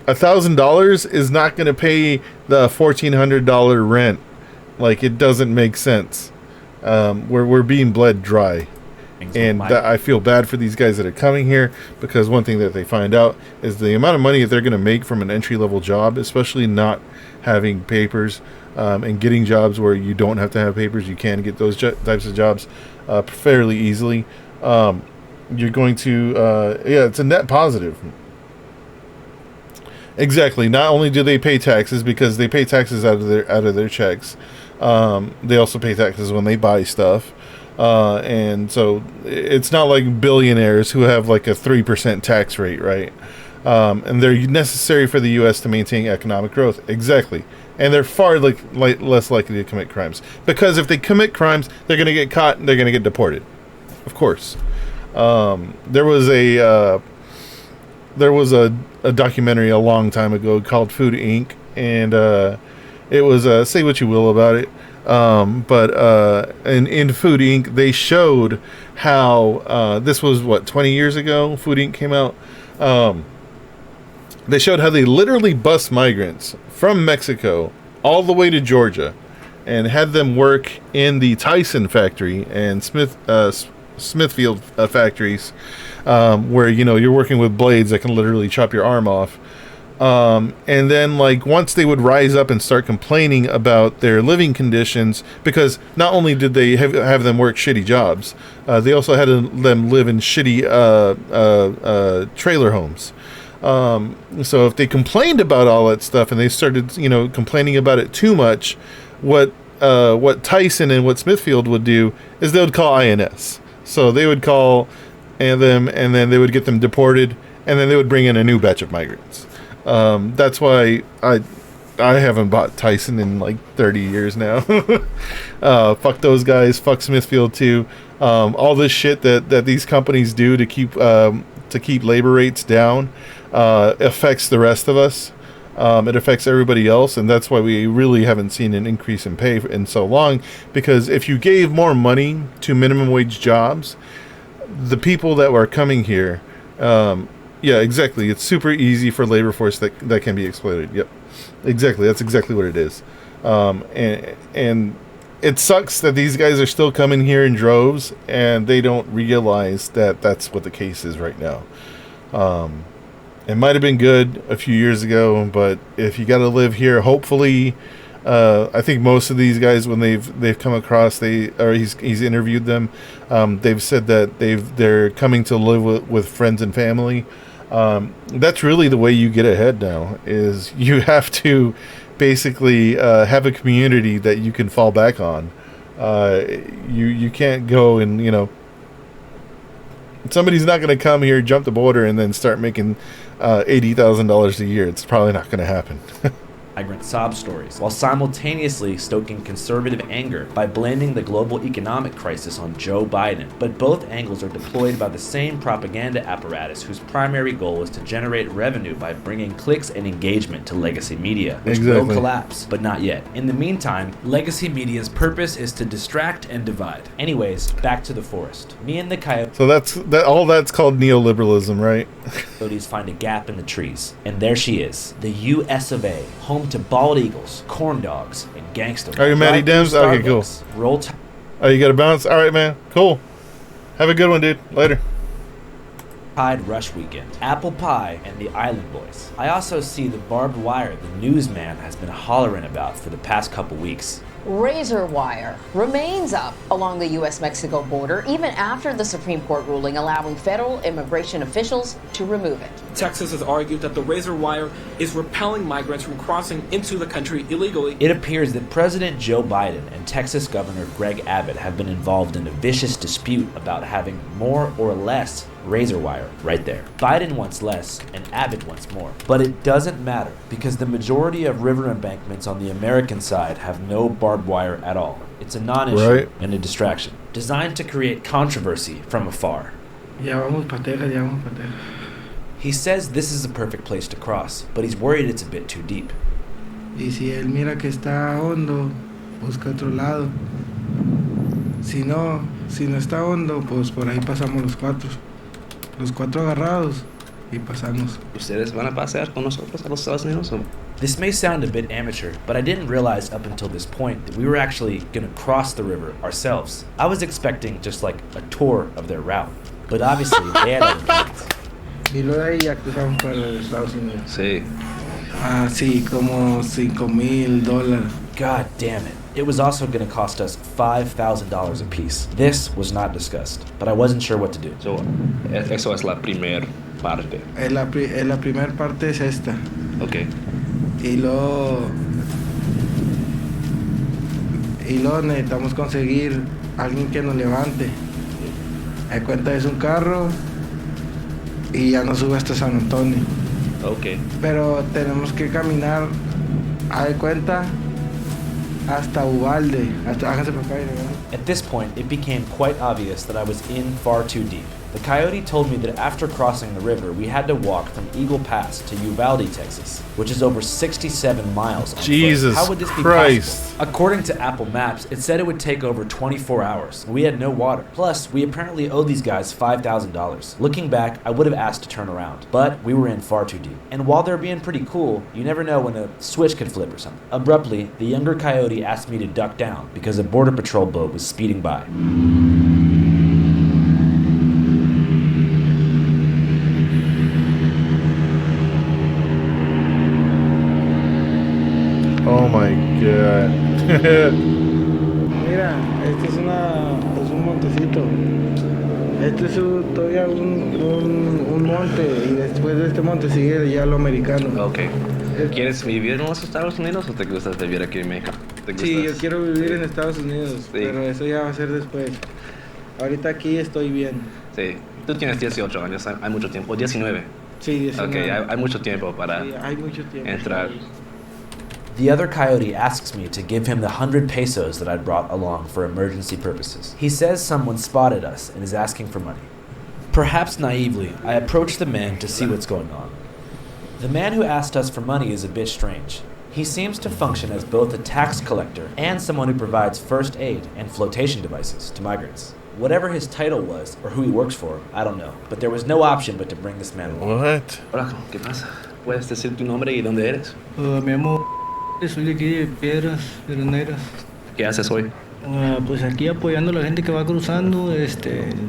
$1,000 is not going to pay the $1,400 rent. Like, it doesn't make sense. We're being bled dry, and I feel bad for these guys that are coming here, because one thing that they find out is the amount of money that they're going to make from an entry-level job, especially not having papers, and getting jobs where you don't have to have papers. You can get those types of jobs fairly easily. You're going to it's a net positive. Exactly. Not only do they pay taxes, because they pay taxes out of their checks, They also pay taxes when they buy stuff. And so it's not like billionaires who have like a 3% tax rate, right? And they're necessary for the U.S. to maintain economic growth. Exactly. And they're far less likely to commit crimes. Because if they commit crimes, they're going to get caught and they're going to get deported. Of course. There was a documentary a long time ago called Food Inc. And it was, say what you will about it, but in Food Inc. they showed how, this was 20 years ago Food Inc. came out. They showed how they literally bus migrants from Mexico all the way to Georgia and had them work in the Tyson factory and Smithfield factories, where, you're working with blades that can literally chop your arm off. And then, once they would rise up and start complaining about their living conditions, because not only did they have them work shitty jobs, they also had them live in shitty trailer homes. So if they complained about all that stuff and they started, complaining about it too much, what Tyson and what Smithfield would do is they would call INS. So they would call them, and then they would get them deported, and then they would bring in a new batch of migrants. That's why I haven't bought Tyson in 30 years now. Fuck those guys. Fuck Smithfield too. All this shit that these companies do to keep labor rates down affects the rest of us. It affects everybody else, and that's why we really haven't seen an increase in pay in so long. Because if you gave more money to minimum wage jobs, the people that were coming here, yeah, exactly. It's super easy for labor force that can be exploited. Yep, exactly. That's exactly what it is. And it sucks that these guys are still coming here in droves, and they don't realize that that's what the case is right now. It might have been good a few years ago, but if you got to live here, hopefully, I think most of these guys, when they've come across, he's interviewed them. They've said that they're coming to live with friends and family. That's really the way you get ahead now. Is you have to basically have a community that you can fall back on. You can't go and somebody's not going to come here, jump the border, and then start making $80,000 a year. It's probably not going to happen.
Migrant sob stories, while simultaneously stoking conservative anger by blaming the global economic crisis on Joe Biden. But both angles are deployed by the same propaganda apparatus whose primary goal is to generate revenue by bringing clicks and engagement to legacy media, which will collapse, but not yet. In the meantime, legacy media's purpose is to distract and divide. Anyways, back to the forest. Me and the coyotes.
So all that's called neoliberalism, right?
Coyotes find a gap in the trees, and there she is, the U.S. of A., home to bald eagles, corn dogs, and gangsters.
Are you Matty Dems? Okay, cool.
Roll
oh, you got a bounce? All right, man. Cool. Have a good one, dude. Later.
Tide Rush Weekend, Apple Pie, and the Island Boys. I also see the barbed wire the newsman has been hollering about for the past couple weeks.
Razor wire remains up along the U.S.-Mexico border even after the Supreme Court ruling allowing federal immigration officials to remove it.
Texas has argued that the razor wire is repelling migrants from crossing into the country illegally.
It appears that President Joe Biden and Texas Governor Greg Abbott have been involved in a vicious dispute about having more or less razor wire right there. Biden wants less and Abbott wants more. But it doesn't matter because the majority of river embankments on the American side have no barbed wire at all. It's a non-issue and a distraction, designed to create controversy from afar. He says this is a perfect place to cross, but he's worried it's a bit too deep.
Y si él mira que está hondo, busca otro lado. Si no está hondo, pues por ahí pasamos los cuatro agarrados y pasamos.
¿Ustedes van a pasear con nosotros a los Estados Unidos?
This may sound a bit amateur, but I didn't realize up until this point that we were actually going to cross the river ourselves. I was expecting just like a tour of their route, but obviously they had other plans.
Y luego de ahí ya cruzamos para los Estados Unidos.
Sí.
Ah, sí, como $5,000.
God damn it. It was also going to cost us $5,000 a piece. This was not discussed, but I wasn't sure what to do.
So, eso es la primer parte.
La primera parte es esta.
Okay.
Y luego y luego necesitamos conseguir alguien que nos levante. De cuenta es un carro y ya nos sube hasta San Antonio.
Okay.
Pero tenemos que caminar, a de cuenta, hasta Uvalde. Háganse para acá, ¿verdad?
At this point, it became quite obvious that I was in far too deep. The coyote told me that after crossing the river, we had to walk from Eagle Pass to Uvalde, Texas, which is over 67 miles.
Jesus
How would this be
Christ.
possible? According to Apple Maps, it said it would take over 24 hours. We had no water. Plus, we apparently owed these guys $5,000. Looking back, I would have asked to turn around, but we were in far too deep. And while they're being pretty cool, you never know when a switch could flip or something. Abruptly, the younger coyote asked me to duck down because a border patrol boat was speeding by.
Oh my god.
Mira, este es un montecito. Este es todavía un monte y después de este monte sigue ya lo americano.
Ok. ¿Quieres vivir en los Estados Unidos o te gusta vivir aquí en México?
Sí, yo quiero vivir en Estados Unidos,
Sí.
pero eso ya va a ser después. Ahorita aquí estoy bien.
Sí. Tú tienes 18 años, hay mucho tiempo. 19.
Sí, 19.
Ok, hay mucho tiempo para
Sí, hay mucho tiempo.
entrar.
The other coyote asks me to give him the 100 pesos that I'd brought along for emergency purposes. He says someone spotted us and is asking for money. Perhaps naively, I approach the man to see what's going on. The man who asked us for money is a bit strange. He seems to function as both a tax collector and someone who provides first aid and flotation devices to migrants. Whatever his title was, or who he works for, I don't know. But there was no option but to bring this man along.
What?
Hola, ¿qué pasa? ¿Puedes decir tu nombre y dónde eres?
Me llamo... Soy de aquí de Piedras Negras.
¿Qué haces hoy?
Pues aquí apoyando a la gente que va cruzando,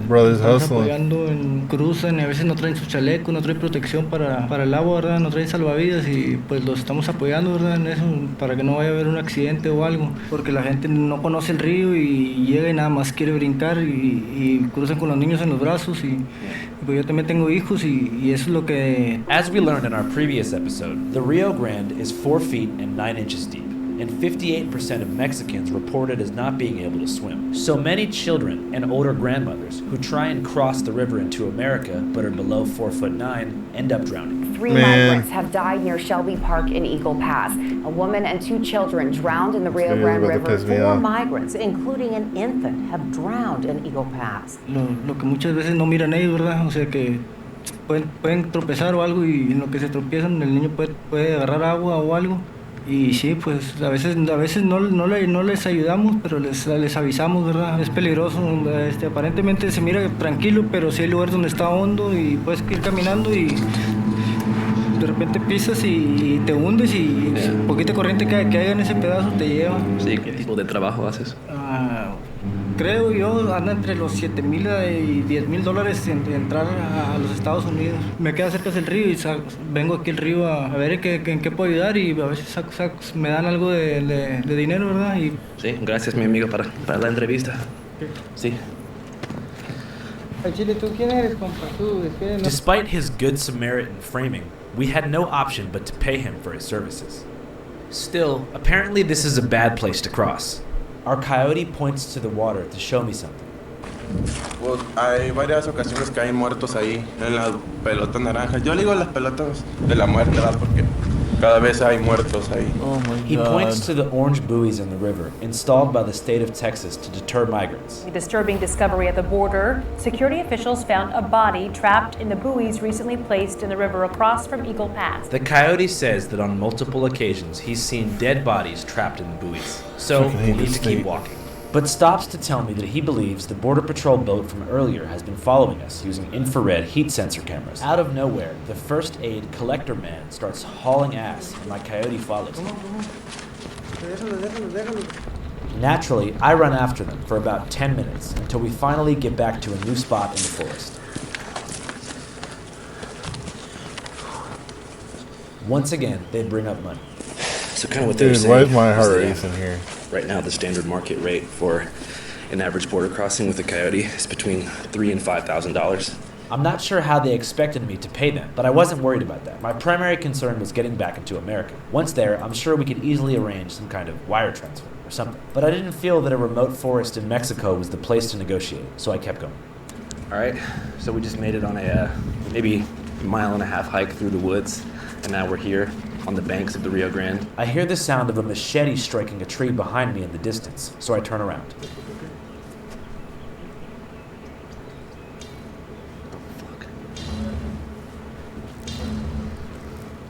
Brothers
estamos
hustling.
apoyando, cruzan y a veces no traen su chaleco, no traen protección para el agua, ¿verdad? No traen salvavidas y pues los estamos apoyando, ¿verdad? En eso, para que no vaya a haber un accidente o algo, porque la gente no conoce el río y llega y nada más quiere brincar y cruzan con los niños en los brazos y pues yo también tengo hijos y eso es lo que...
As we learned in our previous episode, the Rio Grande is 4 feet and 9 inches deep, and 58% of Mexicans reported as not being able to swim. So many children and older grandmothers who try and cross the river into America but are below 4'9" end up drowning.
3 migrants have died near Shelby Park in Eagle Pass. A woman and 2 children drowned in the Rio Grande River. 4 migrants, including an infant, have drowned in Eagle Pass.
Lo que muchas veces no miran ellos, ¿verdad? O sea que pueden tropezar o algo y en lo que se tropiezan el niño puede agarrar agua o algo. Y sí, pues a veces no les ayudamos, pero les avisamos, ¿verdad? Es peligroso, aparentemente se mira tranquilo, pero sí hay lugares donde está hondo y puedes ir caminando y de repente pisas y te hundes y poquita corriente que haya en ese pedazo te lleva.
Sí, ¿qué tipo de trabajo haces?
Creo yo, anda entre los $7,000 y $10,000 en entrar a los Estados Unidos. Me queda cerca del río y vengo aquí al río a ver en qué puedo ayudar y a veces me dan algo de dinero, ¿verdad?
Sí, gracias mi amigo para la entrevista. Sí.
Chile, ¿tú quién eres, compa?
Despite his good Samaritan framing, we had no option but to pay him for his services. Still, apparently this is a bad place to cross. Our coyote points to the water to show me something.
Pues hay varias ocasiones que hay muertos ahí en las pelotas naranjas. Yo le digo las pelotas de la muerte, ¿verdad? Porque cada vez hay muertos ahí.
Oh my God.
He points to the orange buoys in the river, installed by the state of Texas to deter migrants.
A disturbing discovery at the border. Security officials found a body trapped in the buoys recently placed in the river across from Eagle Pass.
The coyote says that on multiple occasions he's seen dead bodies trapped in the buoys, so we need to keep walking. But stops to tell me that he believes the Border Patrol boat from earlier has been following us using infrared heat sensor cameras. Out of nowhere, the first aid collector man starts hauling ass and my coyote follows him. Naturally, I run after them for about 10 minutes until we finally get back to a new spot in the forest. Once again, they bring up money.
So kind of what they're
Dude,
saying.
why is my heart
is
racing here?
Right now, the standard market rate for an average border crossing with a coyote is between $3,000 and $5,000.
I'm not sure how they expected me to pay them, but I wasn't worried about that. My primary concern was getting back into America. Once there, I'm sure we could easily arrange some kind of wire transfer or something. But I didn't feel that a remote forest in Mexico was the place to negotiate, so I kept going.
All right, so we just made it on a maybe mile-and-a-half hike through the woods, and now we're here on the banks of the Rio Grande.
I hear the sound of a machete striking a tree behind me in the distance, so I turn around.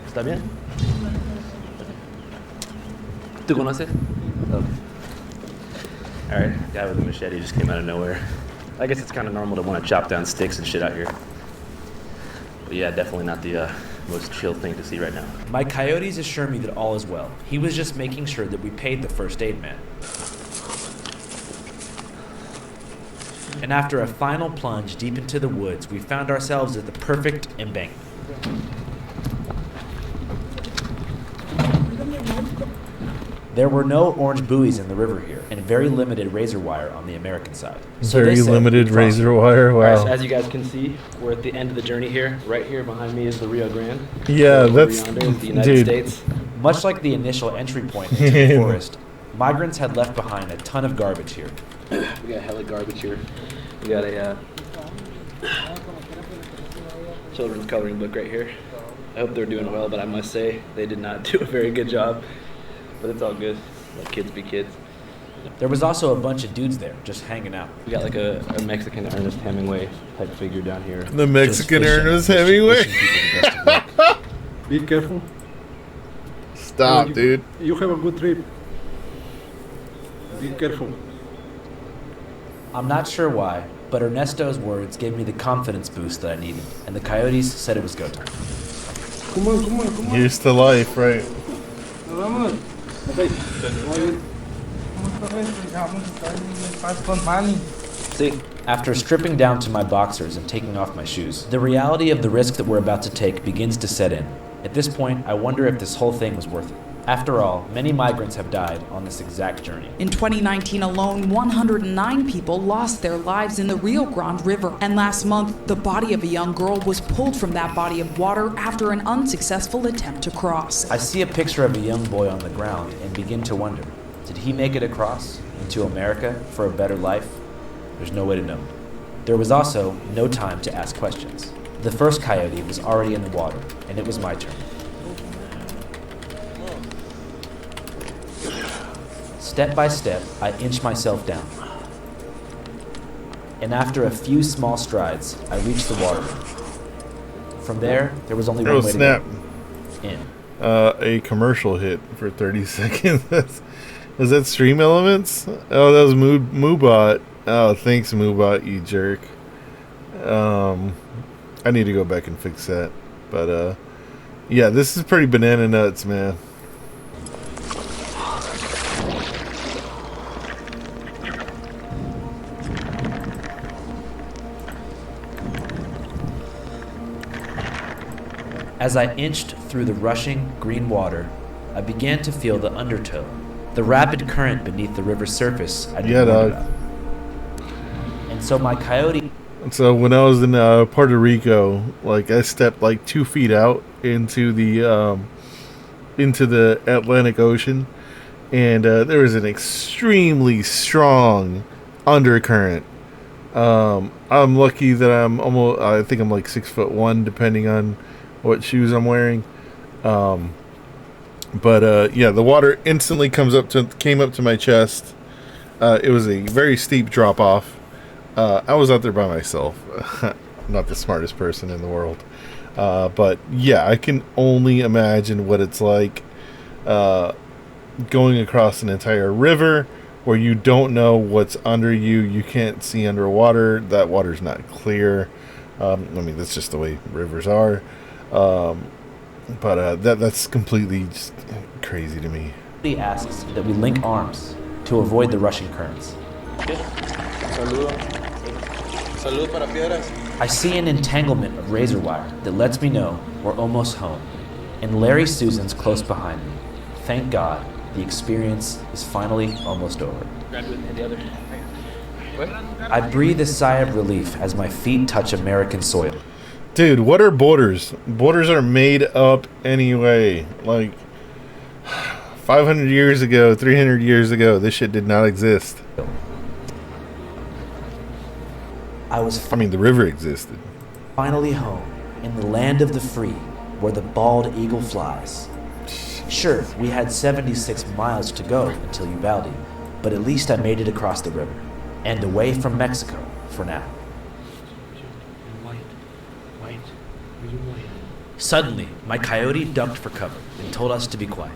¿Está bien? ¿Tú conoces? Oh. All right, guy with a machete just came out of nowhere. I guess it's kind of normal to want to chop down sticks and shit out here. But yeah, definitely not the most chill thing to see right now.
My coyotes assure me that all is well. He was just making sure that we paid the first aid man. And after a final plunge deep into the woods, we found ourselves at the perfect embankment. There were no orange buoys in the river here, and very limited razor wire on the American side. So
very limited razor wire, wow.
All right, so as you guys can see, we're at the end of the journey here. Right here behind me is the Rio Grande.
Yeah, that's,
yonder is the United States.
Much like the initial entry point into the forest, migrants had left behind a ton of garbage here.
We got hella garbage here. We got a children's coloring book right here. I hope they're doing well, but I must say they did not do a very good job. But it's all good. Let kids be kids.
There was also a bunch of dudes there, just hanging out.
We got like a Mexican Ernest Hemingway type figure down here.
The Mexican Ernest Hemingway?
Be careful.
Stop, dude.
You have a good trip. Be careful.
I'm not sure why, but Ernesto's words gave me the confidence boost that I needed, and the coyotes said it was go time.
Come on, come on, come on.
Here's to life, right?
See, after stripping down to my boxers and taking off my shoes, the reality of the risk that we're about to take begins to set in. At this point, I wonder if this whole thing was worth it. After all, many migrants have died on this exact journey.
In 2019 alone, 109 people lost their lives in the Rio Grande River. And last month, the body of a young girl was pulled from that body of water after an unsuccessful attempt to cross.
I see a picture of a young boy on the ground and begin to wonder, did he make it across into America for a better life? There's no way to know. There was also no time to ask questions. The first coyote was already in the water, and it was my turn. Step by step, I inch myself down. And after a few small strides, I reached the water. From there was only one way to go. In.
A commercial hit for 30 seconds. Was that Stream Elements? Oh, that was Moobot. Oh, thanks, Moobot, you jerk. I need to go back and fix that. But, yeah, this is pretty banana nuts, man.
As I inched through the rushing green water, I began to feel the undertow, the rapid current beneath the river's surface I'd been warned about. And so my coyote...
So when I was in Puerto Rico, like I stepped like 2 feet out into the Atlantic Ocean, and there was an extremely strong undercurrent. I'm lucky that I think I'm like 6'1", depending on what shoes I'm wearing. But yeah, the water instantly came up to my chest. It was a very steep drop off. I was out there by myself. Not the smartest person in the world. But yeah, I can only imagine what it's like going across an entire river where you don't know what's under you. You can't see underwater. That water's not clear. I mean, that's just the way rivers are. But that's completely just crazy to me.
He asks that we link arms to avoid the rushing currents. I see an entanglement of razor wire that lets me know we're almost home, and Larry Susan's close behind me. Thank God, the experience is finally almost over. I breathe a sigh of relief as my feet touch American soil.
Dude, what are borders? Borders are made up anyway. Like 500 years ago, 300 years ago, this shit did not exist. I mean, the river existed.
Finally home, in the land of the free, where the bald eagle flies. Sure, we had 76 miles to go until Uvalde, but at least I made it across the river, and away from Mexico for now. Suddenly, my coyote ducked for cover and told us to be quiet.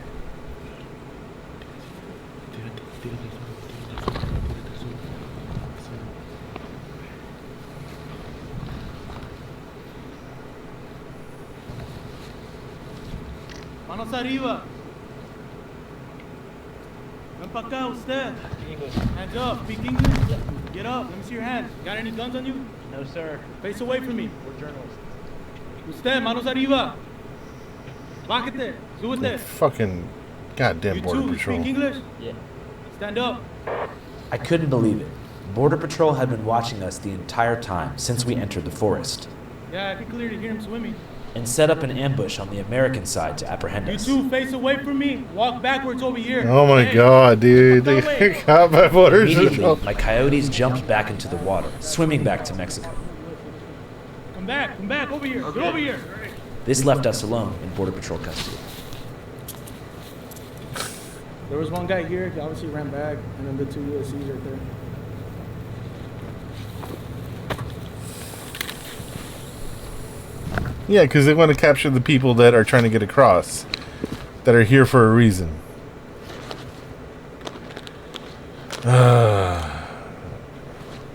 Manos arriba. Ven pa' acá, usted. Hands up. Speak English. Get up. Let me see your hands. Got any guns on you?
No, sir.
Face away from me.
We're journalists.
Usted, manos arriba. Bájate. Súbete.
Fucking goddamn Border
You
Patrol.
speak English?
Yeah.
Stand up.
I couldn't believe it. Border Patrol had been watching us the entire time since we entered the forest,
Yeah, I can clearly hear him swimming.
and set up an ambush on the American side to apprehend
You
us.
two, face away from me. Walk backwards over here.
Oh my
Hey.
god, dude. They got my Border
Immediately,
Patrol.
my coyotes jumped back into the water, swimming back to Mexico.
Come back, over here. Get over here.
This left us alone in Border Patrol custody.
There was one guy here, he obviously ran back, and then the two USCs right there.
Yeah, because they want to capture the people that are trying to get across, that are here for a reason. I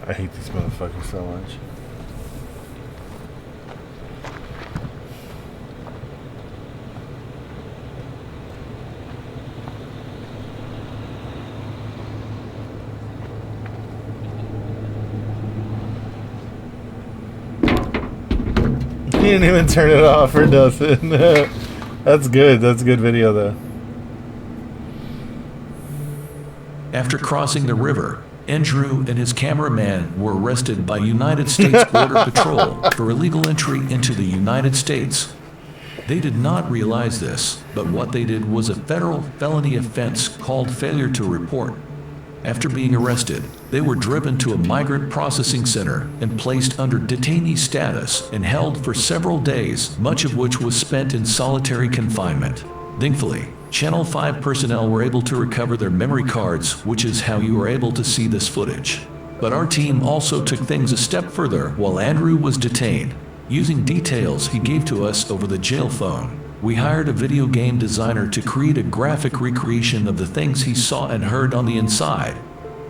hate these motherfuckers so much. He didn't even turn it off or nothing. That's good. That's a good video, though.
After crossing the river, Andrew and his cameraman were arrested by United States Border Patrol for illegal entry into the United States. They did not realize this, but what they did was a federal felony offense called failure to report. After being arrested, they were driven to a migrant processing center and placed under detainee status and held for several days, much of which was spent in solitary confinement. Thankfully, Channel 5 personnel were able to recover their memory cards, which is how you were able to see this footage. But our team also took things a step further while Andrew was detained. Using details he gave to us over the jail phone, we hired a video game designer to create a graphic recreation of the things he saw and heard on the inside.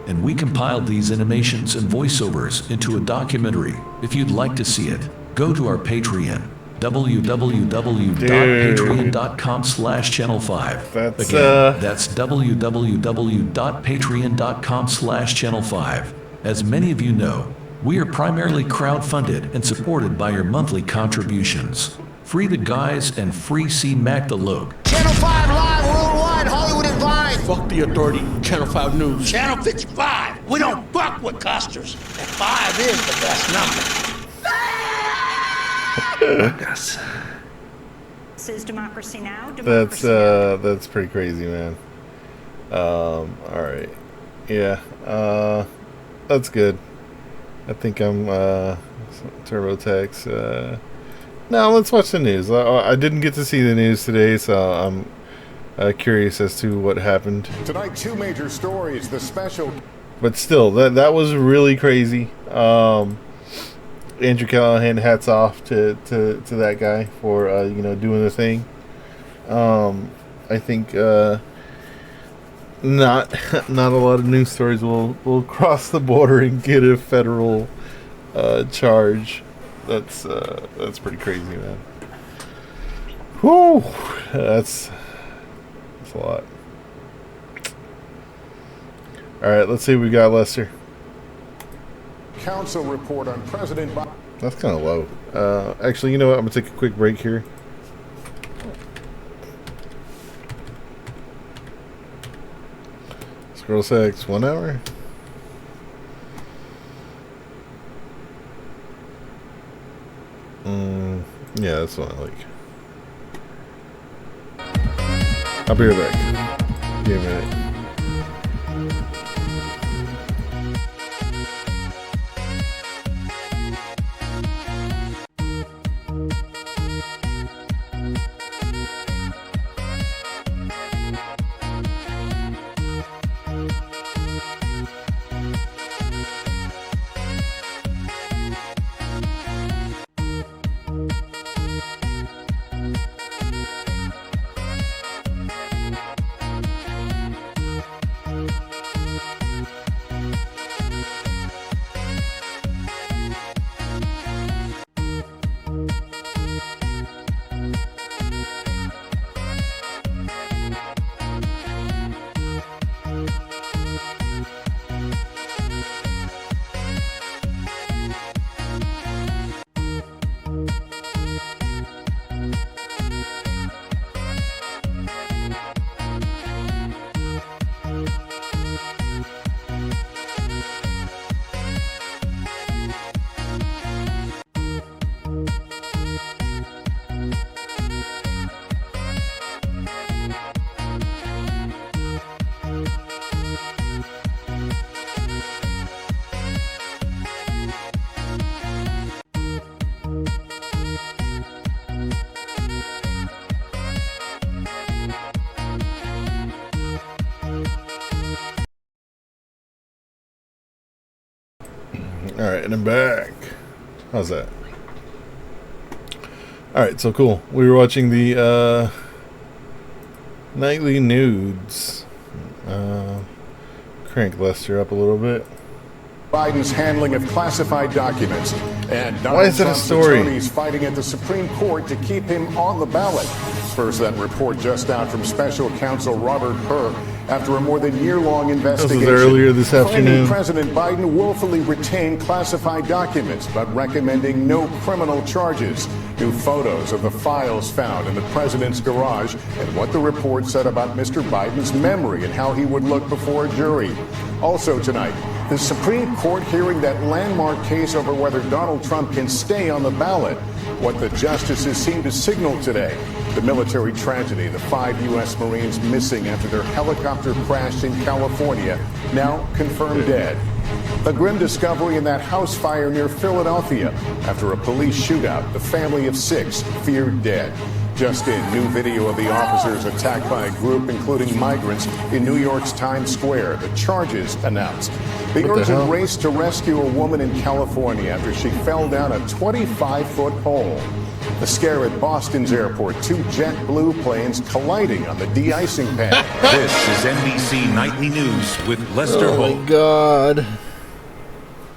And we compiled these animations and voiceovers into a documentary. If you'd like to see it, go to our Patreon, www.patreon.com/channel5. That's www.patreon.com/channel5. As many of you know, we are primarily crowdfunded and supported by your monthly contributions. Free the guys and free C Mac the Logue.
Channel 5 live worldwide, Hollywood and Vine.
Fuck the authority, Channel 5 News.
Channel 55. We don't fuck with custers. And 5 is the best number.
This is Democracy Now!
That's pretty crazy, man. All right. Yeah. That's good. I think I'm TurboTax. Now let's watch the news. I didn't get to see the news today, so I'm curious as to what happened.
Tonight, 2 major stories. The special.
But still, that was really crazy. Andrew Callahan, hats off to that guy for doing the thing. I think not a lot of news stories will cross the border and get a federal charge. That's pretty crazy, man. Whew, that's a lot. All right, let's see what we got, Lester.
Council report on President Biden.
That's kind of low. Actually, you know what? I'm gonna take a quick break here. Scroll sex, 1 hour. Yeah, that's what I like. I'll be right back. Give me a minute. Alright, and I'm back. How's that? Alright, so cool. We were watching the nightly nudes. Crank Lester up a little bit.
Biden's handling of classified documents and
Why is that a story?
attorneys fighting at the Supreme Court to keep him on the ballot. First, that report just out from Special Counsel Robert Hur after a more than year-long investigation.
This was earlier this afternoon.
President Biden willfully retained classified documents, but recommending no criminal charges. New photos of the files found in the president's garage and what the report said about Mr. Biden's memory and how he would look before a jury. Also tonight, the Supreme Court hearing that landmark case over whether Donald Trump can stay on the ballot. What the justices seem to signal today. The military tragedy, the 5 U.S. Marines missing after their helicopter crashed in California, now confirmed dead. The grim discovery in that house fire near Philadelphia. After a police shootout, the family of 6 feared dead. Just in, new video of the officers attacked by a group including migrants in New York's Times Square. The charges announced. The urgent race to rescue a woman in California after she fell down a 25-foot hole. The scare at Boston's airport, 2 JetBlue planes colliding on the de-icing pad.
This is NBC Nightly News with Lester Holt.
Oh my God.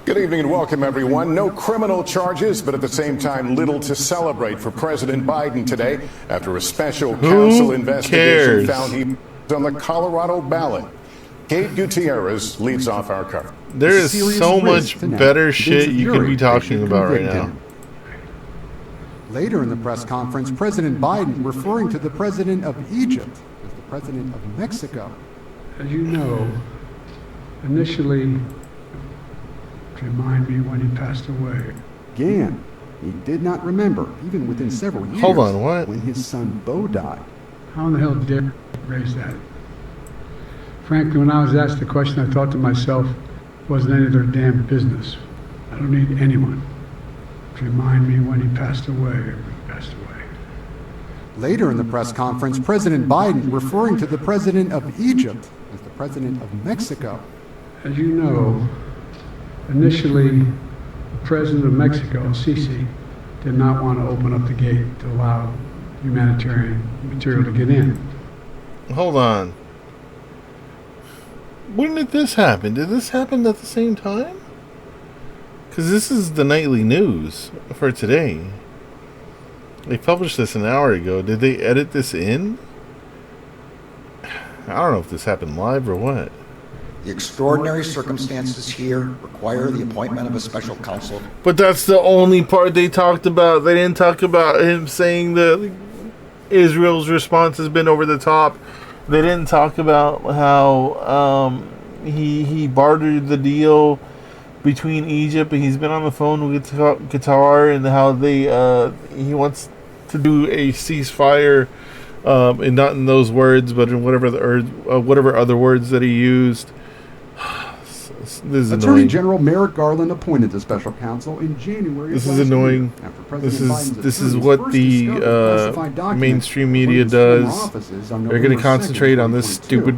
Good evening and welcome, everyone. No criminal charges, but at the same time, little to celebrate for President Biden today after a special counsel investigation found he was on the Colorado ballot. Kate Gutierrez leads off our coverage.
There is so much better shit you can be talking about right now.
Later in the press conference, President Biden referring to the president of Egypt as the president of Mexico.
As you know, initially, to remind me when he passed away.
Again, he did not remember, even within several years,
Hold on, what?
when his son Bo died.
How in the hell dare you raise that? Frankly, when I was asked the question, I thought to myself, it wasn't any of their damn business. I don't need anyone to remind me when he passed away.
Later in the press conference, President Biden referring to the president of Egypt as the president of Mexico.
As you know, initially, the president of Mexico, Sisi, did not want to open up the gate to allow humanitarian material to get in.
Hold on. When did this happen? Did this happen at the same time? Because this is the nightly news for today. They published this an hour ago. Did they edit this in? I don't know if this happened live or what.
The extraordinary circumstances here require the appointment of a special counsel.
But that's the only part they talked about. They didn't talk about him saying that Israel's response has been over the top. They didn't talk about how he bartered the deal between Egypt, and he's been on the phone with Qatar, and how he wants to do a ceasefire, and not in those words, but in whatever other words that he used. This is
Attorney
annoying.
General Merrick Garland appointed the special counsel in January.
This is annoying. This is what the mainstream media does. They're going to concentrate on this stupid,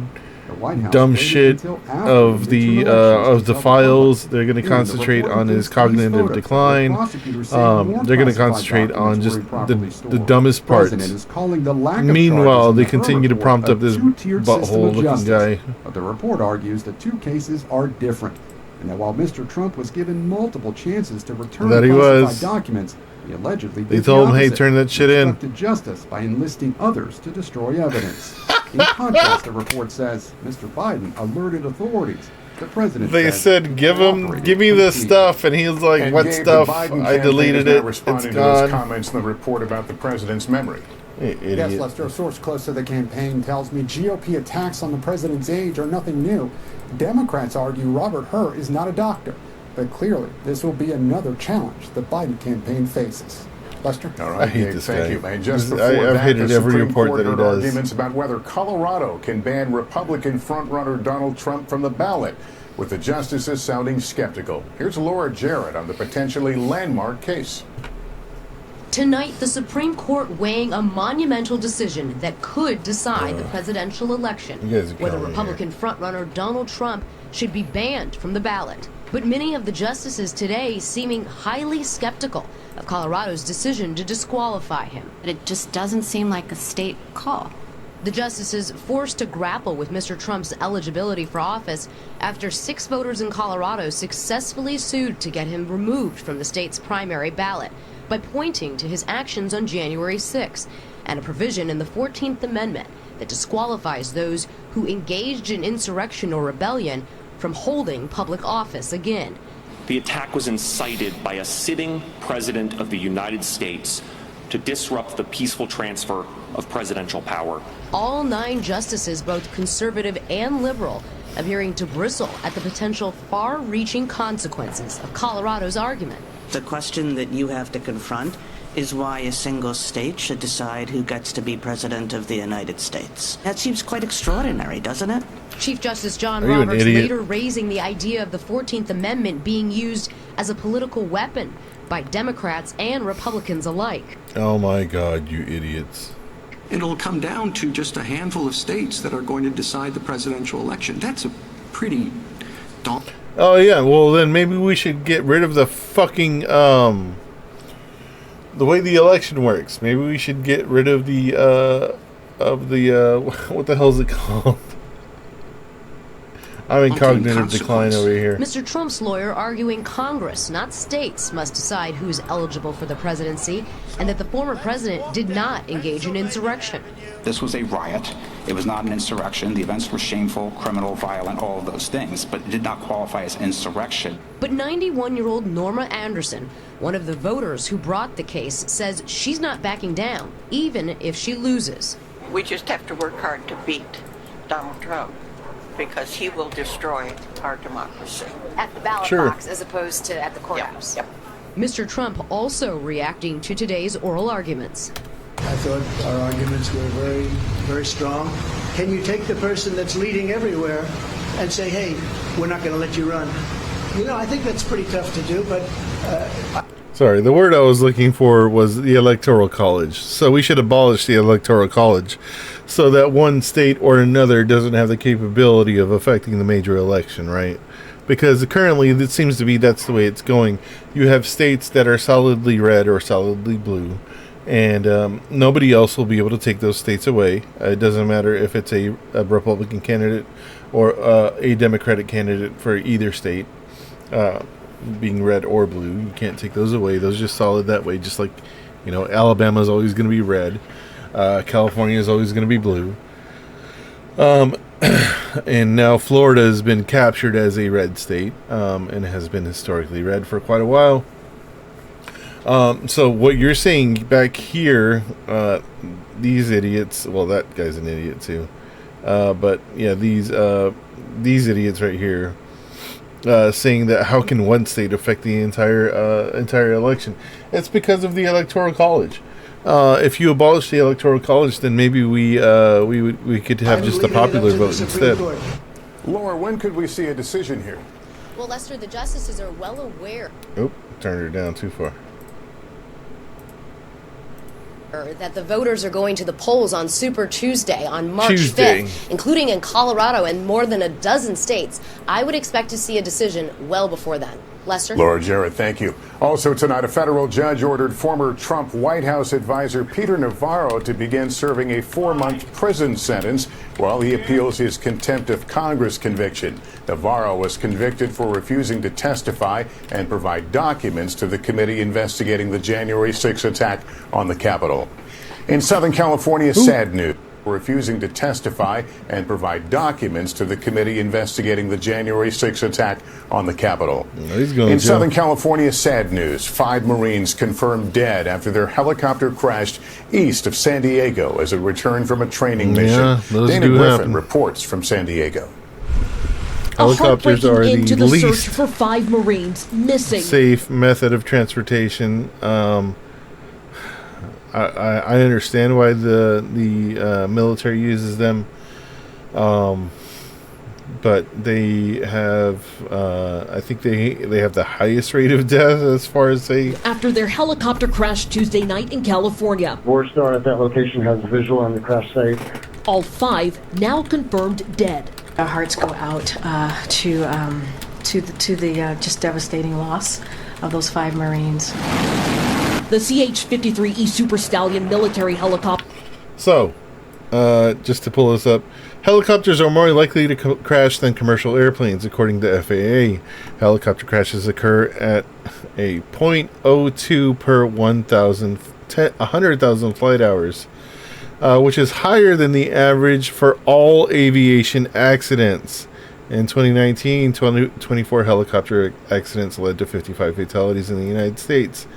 dumb shit of the files. They're going to concentrate on his cognitive decline. They're going to concentrate on just the dumbest parts. Meanwhile, they continue to prompt up this butthole-looking guy.
But the report argues the two cases are different, and that while Mr. Trump was given multiple chances to return classified documents, he allegedly
they told him, "Hey, turn that shit in."
Obstructed justice by enlisting others to destroy evidence. In contrast, the report says Mr. Biden alerted authorities. The president
said, "Give me the stuff," and he was like,
And
"What
Gabe,
stuff?
the Biden
I deleted
campaign is
it.
now responding
It's
to those
gone."
comments in the report about the president's memory.
Yes, Lester, a source close to the campaign tells me GOP attacks on the president's age are nothing new. Democrats argue Robert Hur is not a doctor, but clearly this will be another challenge the Biden campaign faces. Lester?
All right,
I hate
Gabe,
this
thank
guy.
you. And just
I've
before that,
hated
the
every
Supreme
report
Court
that he
heard
does.
arguments about whether Colorado can ban Republican frontrunner Donald Trump from the ballot, with the justices sounding skeptical. Here's Laura Jarrett on the potentially landmark case.
Tonight, the Supreme Court weighing a monumental decision that could decide the presidential election, whether Republican frontrunner Donald Trump should be banned from the ballot. But many of the justices today seeming highly skeptical of Colorado's decision to disqualify him.
It just doesn't seem like a state call.
The justices forced to grapple with Mr. Trump's eligibility for office after 6 voters in Colorado successfully sued to get him removed from the state's primary ballot by pointing to his actions on January 6th and a provision in the 14th Amendment that disqualifies those who engaged in insurrection or rebellion from holding public office again.
The attack was incited by a sitting president of the United States to disrupt the peaceful transfer of presidential power.
All 9 justices, both conservative and liberal, appearing to bristle at the potential far-reaching consequences of Colorado's argument.
The question that you have to confront is why a single state should decide who gets to be president of the United States. That seems quite extraordinary, doesn't it?
Chief Justice John
Are you an
Roberts
idiot?
later raising the idea of the 14th Amendment being used as a political weapon by Democrats and Republicans alike.
Oh my God, you idiots.
It'll come down to just a handful of states that are going to decide the presidential election. That's a pretty daunting.
Oh yeah, well then maybe we should get rid of the fucking the way the election works. Maybe we should get rid of the what the hell is it called? I'm in cognitive decline over here.
Mr. Trump's lawyer arguing Congress, not states, must decide who's eligible for the presidency, and that the former president did not engage in insurrection.
This was a riot. It was not an insurrection. The events were shameful, criminal, violent, all of those things, but it did not qualify as insurrection.
But 91-year-old Norma Anderson, one of the voters who brought the case, says she's not backing down, even if she loses.
We just have to work hard to beat Donald Trump, because he will destroy our democracy.
At the ballot box as opposed to at the courthouse. Yep. Mr. Trump also reacting to today's oral arguments.
I thought our arguments were very, very strong. Can you take the person that's leading everywhere and say, hey, we're not going to let you run? You know, I think that's pretty tough to do, but...
Sorry, the word I was looking for was the Electoral College. So we should abolish the Electoral College so that one state or another doesn't have the capability of affecting the major election, right? Because currently it seems to be that's the way it's going. You have states that are solidly red or solidly blue, and nobody else will be able to take those states away. It doesn't matter if it's a Republican candidate or a Democratic candidate for either state. Being red or blue, you can't take those away. Those are just solid that way. Just like, you know, Alabama is always going to be red, California is always going to be blue, and now Florida has been captured as a red state, and has been historically red for quite a while. So what you're saying back here, these idiots, well, that guy's an idiot too, but yeah, these idiots right here saying that how can one state affect the entire election? It's because of the Electoral College. If you abolish the Electoral College, then maybe we could have just a popular vote instead.
Laura, when could we see a decision here?
Well, Lester, the justices are well aware.
Oh, turned her down too far.
That the voters are going to the polls on Super Tuesday on March
Tuesday.
5th, including in Colorado and more than a dozen states. I would expect to see a decision well before then. Lester?
Laura Jarrett, thank you. Also tonight, a federal judge ordered former Trump White House advisor Peter Navarro to begin serving a 4-month prison sentence while he appeals his contempt of Congress conviction. Navarro was convicted for refusing to testify and provide documents to the committee investigating the January 6 attack on the Capitol. In Southern California, sad news. Refusing to testify and provide documents to the committee investigating the January 6 attack on the Capitol. In Southern California, sad news. 5 Marines confirmed dead after their helicopter crashed east of San Diego as it returned from a training mission. Dana Griffin reports from San Diego.
Helicopters are the
the
least
search for 5 Marines missing.
safe method of transportation. I understand why the military uses them, but they have I think they have the highest rate of death as far as they.
After their helicopter crashed Tuesday night in California.
Star at that location has a visual on the crash site.
All 5 now confirmed dead.
Our hearts go out to the just devastating loss of those 5 Marines.
The CH-53E Super Stallion military helicopter.
So, just to pull this up, helicopters are more likely to crash than commercial airplanes, according to FAA. Helicopter crashes occur at a 0.02 per 100,000 flight hours, which is higher than the average for all aviation accidents. In 2019, 24 helicopter accidents led to 55 fatalities in the United States.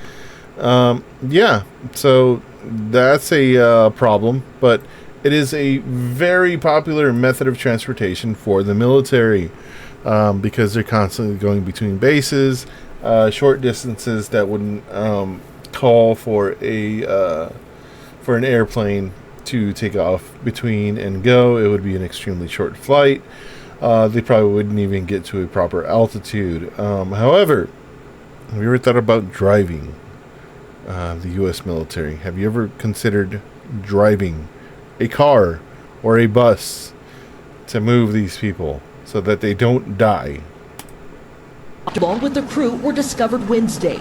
Yeah, so that's a problem, but it is a very popular method of transportation for the military because they're constantly going between bases, short distances that wouldn't call for an airplane to take off between and go. It would be an extremely short flight. They probably wouldn't even get to a proper altitude. However, have you ever thought about driving? The U.S. military. Have you ever considered driving a car or a bus to move these people so that they don't die?
Along with the crew were discovered Wednesday.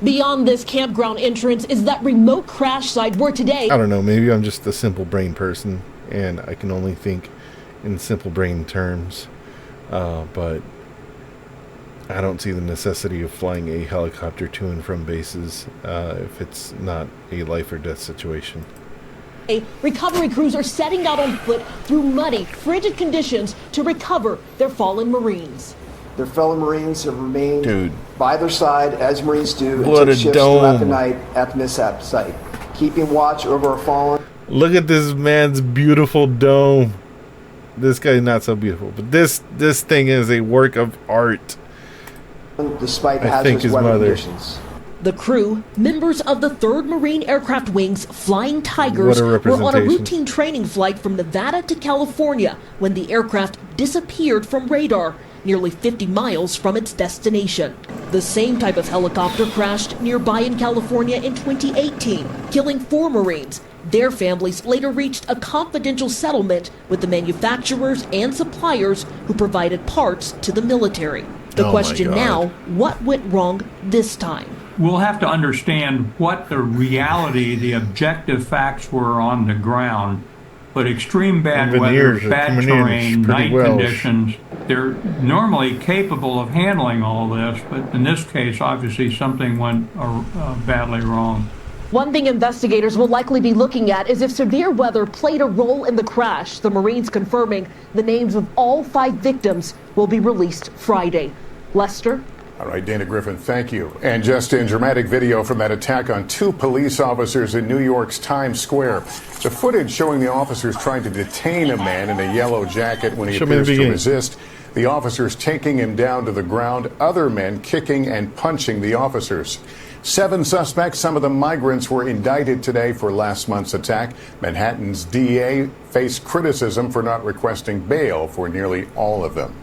Beyond this campground entrance is that remote crash site where today...
I don't know, maybe I'm just a simple brain person and I can only think in simple brain terms, but I don't see the necessity of flying a helicopter to and from bases if it's not a life or death situation.
Recovery crews are setting out on foot through muddy, frigid conditions to recover their fallen Marines.
Their fellow Marines have remained by their side, as Marines do, and took shifts
dome.
throughout the night at the mishap site, keeping watch over our fallen.
Look at this man's beautiful dome. This guy not so beautiful, but this thing is a work of art.
Despite the hazardous weather conditions.
The crew, members of the 3rd Marine Aircraft Wing's Flying Tigers, were on a routine training flight from Nevada to California when the aircraft disappeared from radar, nearly 50 miles from its destination. The same type of helicopter crashed nearby in California in 2018, killing 4 Marines. Their families later reached a confidential settlement with the manufacturers and suppliers who provided parts to the military. The question now, what went wrong this time?
We'll have to understand what the reality, the objective facts were on the ground. But extreme bad weather, bad terrain, night conditions, they're normally capable of handling all this, but in this case, obviously something went badly wrong.
One thing investigators will likely be looking at is if severe weather played a role in the crash. The Marines confirming the names of all 5 victims will be released Friday. Lester?
All right, Dana Griffin, thank you. And just in, dramatic video from that attack on 2 police officers in New York's Times Square. The footage showing the officers trying to detain a man in a yellow jacket when he appears to resist. The officers taking him down to the ground, other men kicking and punching the officers. 7 suspects, some of the migrants, were indicted today for last month's attack. Manhattan's DA faced criticism for not requesting bail for nearly all of them.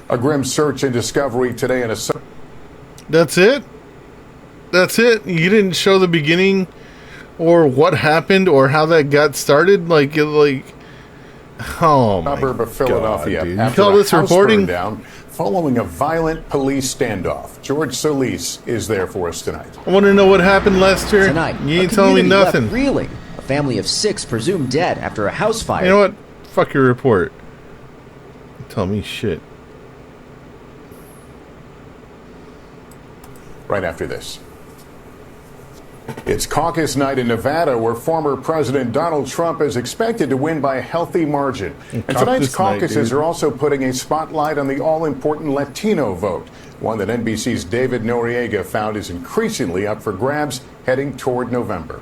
A grim search and discovery today in a...
That's it? That's it? You didn't show the beginning or what happened or how that got started? Oh my
suburb of Philadelphia.
God, dude.
After
You call this
a house
reporting?
burned down following a violent police standoff. George Solis is there for us tonight.
I want to know what happened, Lester.
Tonight,
You ain't
a
telling me
community left
nothing.
reeling. A family of 6 presumed dead after a house fire.
You know what? Fuck your report. Tell me shit.
Right after this. It's caucus night in Nevada, where former President Donald Trump is expected to win by a healthy margin. And tonight's caucuses are also putting a spotlight on the all-important Latino vote, one that NBC's David Noriega found is increasingly up for grabs heading toward November.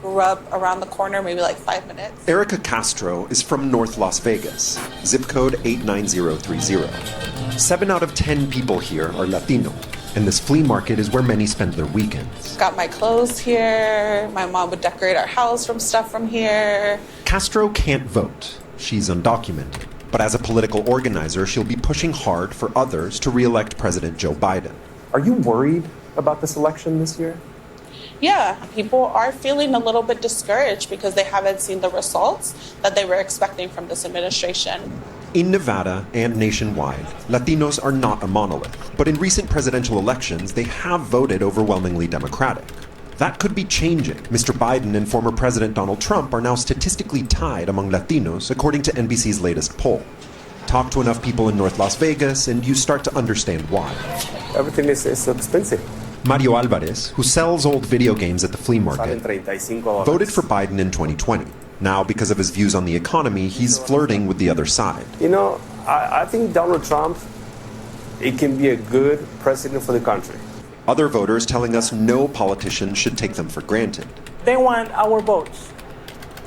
Grew up around the corner, maybe like 5 minutes.
Erica Castro is from North Las Vegas, zip code 89030. 7 out of 10 people here are Latino, and this flea market is where many spend their weekends.
Got my clothes here. My mom would decorate our house from stuff from here.
Castro can't vote. She's undocumented. But as a political organizer, she'll be pushing hard for others to re-elect President Joe Biden.
Are you worried about this election this year?
Yeah, people are feeling a little bit discouraged because they haven't seen the results that they were expecting from this administration.
In Nevada and nationwide, Latinos are not a monolith, but in recent presidential elections, they have voted overwhelmingly Democratic. That could be changing. Mr. Biden and former President Donald Trump are now statistically tied among Latinos, according to NBC's latest poll. Talk to enough people in North Las Vegas, and you start to understand why.
Everything is expensive.
Mario Alvarez, who sells old video games at the flea market, voted for Biden in 2020. Now, because of his views on the economy, he's flirting with the other side.
You know, I think Donald Trump, it can be a good president for the country.
Other voters telling us no politician should take them for granted.
They want our votes.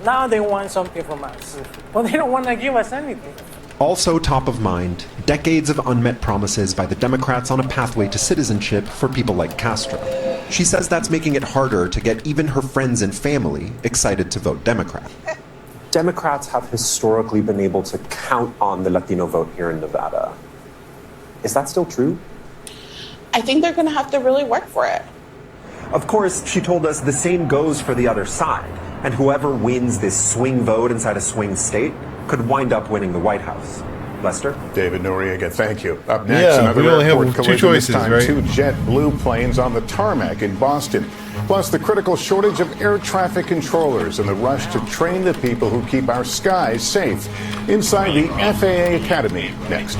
Now they want something from us. Well, they don't want to give us anything.
Also top of mind, decades of unmet promises by the Democrats on a pathway to citizenship for people like Castro. She says that's making it harder to get even her friends and family excited to vote Democrat.
Democrats have historically been able to count on the Latino vote here in Nevada. Is that still true?
I think they're going to have to really work for it.
Of course, she told us the same goes for the other side. And whoever wins this swing vote inside a swing state could wind up winning the White House. Lester?
David Noriega, thank you. Up next, another airport collision,
2 choices,
this time
right?
2 JetBlue planes on the tarmac in Boston. Plus, the critical shortage of air traffic controllers and the rush to train the people who keep our skies safe. Inside the FAA Academy, next.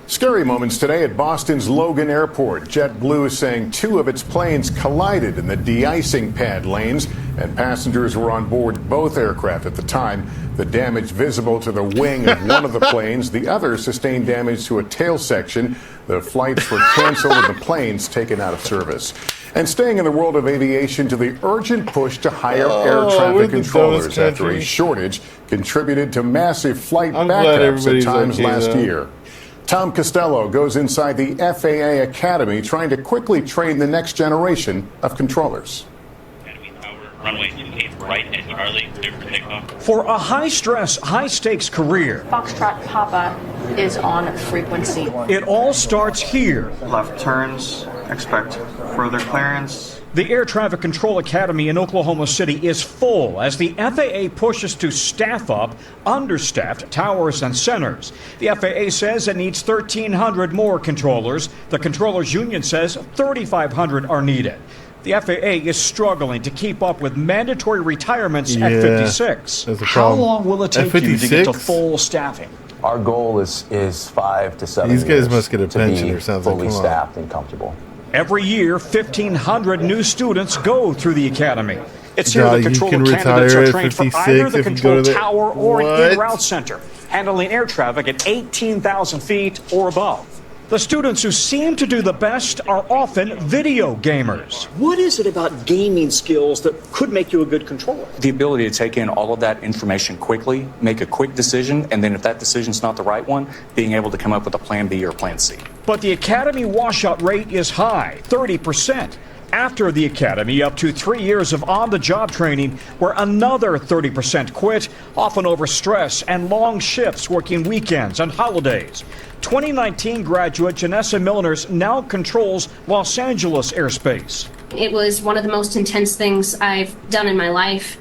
Scary moments today at Boston's Logan Airport. JetBlue is saying 2 of its planes collided in the de-icing pad lanes, and passengers were on board both aircraft at the time. The damage visible to the wing of one of the planes. The other sustained damage to a tail section. The flights were canceled and the planes taken out of service. And staying in the world of aviation, to the urgent push to hire air traffic controllers after a shortage contributed to massive flight backups at times last year. Tom Costello goes inside the FAA Academy trying to quickly train the next generation of controllers.
Runway 28 right at Charlie, clear for takeoff.
For a high-stress, high-stakes career,
Foxtrot Papa is on frequency.
It all starts here.
Left turns, expect further clearance.
The Air Traffic Control Academy in Oklahoma City is full as the FAA pushes to staff up understaffed towers and centers. The FAA says it needs 1,300 more controllers. The Controllers Union says 3,500 are needed. The FAA is struggling to keep up with mandatory retirements at 56. How long will it take you to get to full staffing?
Our goal is 5 to 7
These
years
guys must get a pension
to be
or something.
fully staffed and comfortable.
Every year, 1,500 new students go through the academy. It's here the
you
controller
can
candidates
retire
are
at
trained for
56
either the
if you
control
go to the-
tower or an
What?
in-route center, handling air traffic at 18,000 feet or above. The students who seem to do the best are often video gamers.
What is it about gaming skills that could make you a good controller?
The ability to take in all of that information quickly, make a quick decision, and then if that decision's not the right one, being able to come up with a plan B or plan C.
But the academy washout rate is high, 30%. After the academy, up to 3 years of on-the-job training, where another 30% quit, often over stress and long shifts working weekends and holidays. 2019 graduate Janessa Milners now controls Los Angeles airspace.
It was one of the most intense things I've done in my life.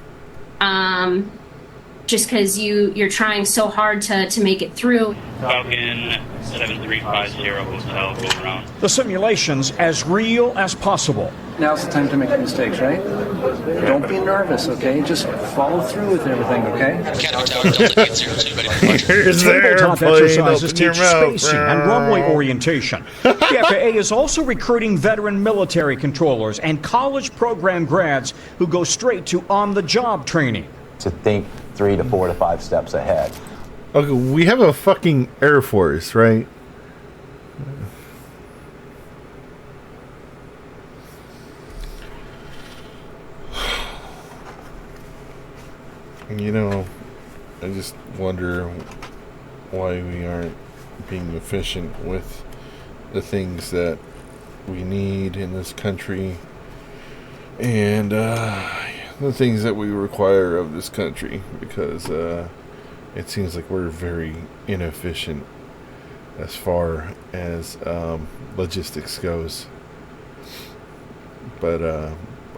Just because you're trying so hard to make it through.
Falcon 7350 hotel, go around.
The simulations as real as possible.
Now's the time to make mistakes, right? Don't be nervous, okay? Just follow through with everything, okay?
Tabletop exercises teach spacing and runway orientation. The FAA is also recruiting veteran military controllers and college program grads who go straight to on-the-job training.
To think 3 to 4 to 5 steps ahead.
Okay, we have a fucking Air Force, right? You know, I just wonder why we aren't being efficient with the things that we need in this country and the things that we require of this country, because it seems like we're very inefficient as far as logistics goes. But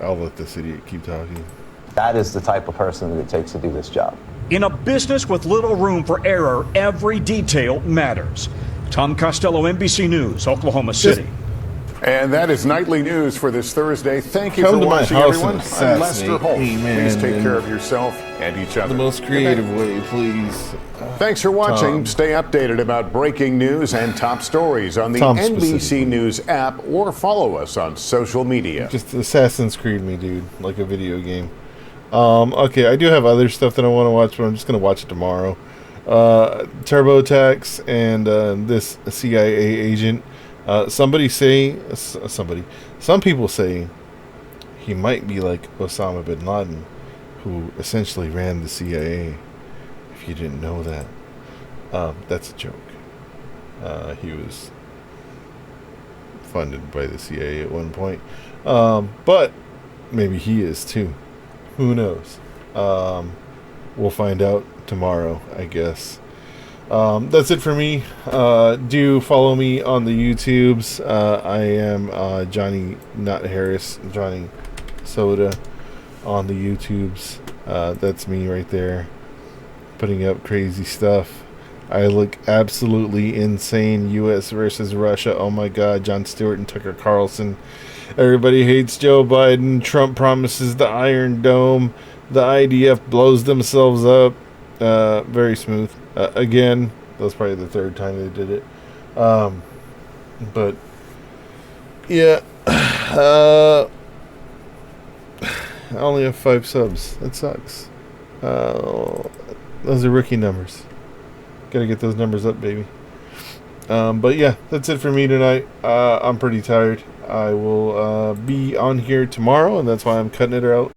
I'll let this idiot keep talking.
That is the type of person that it takes to do this job.
In a business with little room for error, every detail matters. Tom Costello, NBC News, Oklahoma City.
And that is nightly news for this Thursday. Thank you
Come
for
to my
watching,
house
everyone.
and
I'm Lester
assassinate
Holt.
me, man,
Please take
in
care of yourself and each other.
The most creative way, please.
Thanks for watching.
Tom.
Stay updated about breaking news and top stories on the
Tom
NBC News app, or follow us on social media.
Just Assassin's Creed me, dude, like a video game. Okay, I do have other stuff that I want to watch, but I'm just going to watch it tomorrow. TurboTax and this CIA agent. Some people say he might be like Osama bin Laden, who essentially ran the CIA. If you didn't know that, that's a joke. He was funded by the CIA at one point, but maybe he is too. Who knows? We'll find out tomorrow, I guess. That's it for me. Do follow me on the YouTubes. I am Johnny Not Harris, Johnny Soda on the YouTubes. That's me right there, putting up crazy stuff. I look absolutely insane. U.S. versus Russia. Oh my God, Jon Stewart and Tucker Carlson. Everybody hates Joe Biden. Trump promises the Iron Dome. The IDF blows themselves up. Very smooth. Again, that was probably the third time they did it. But yeah, I only have 5 subs. That sucks. Those are rookie numbers. Gotta get those numbers up, baby. But yeah, that's it for me tonight. I'm pretty tired. I will be on here tomorrow, and that's why I'm cutting it out.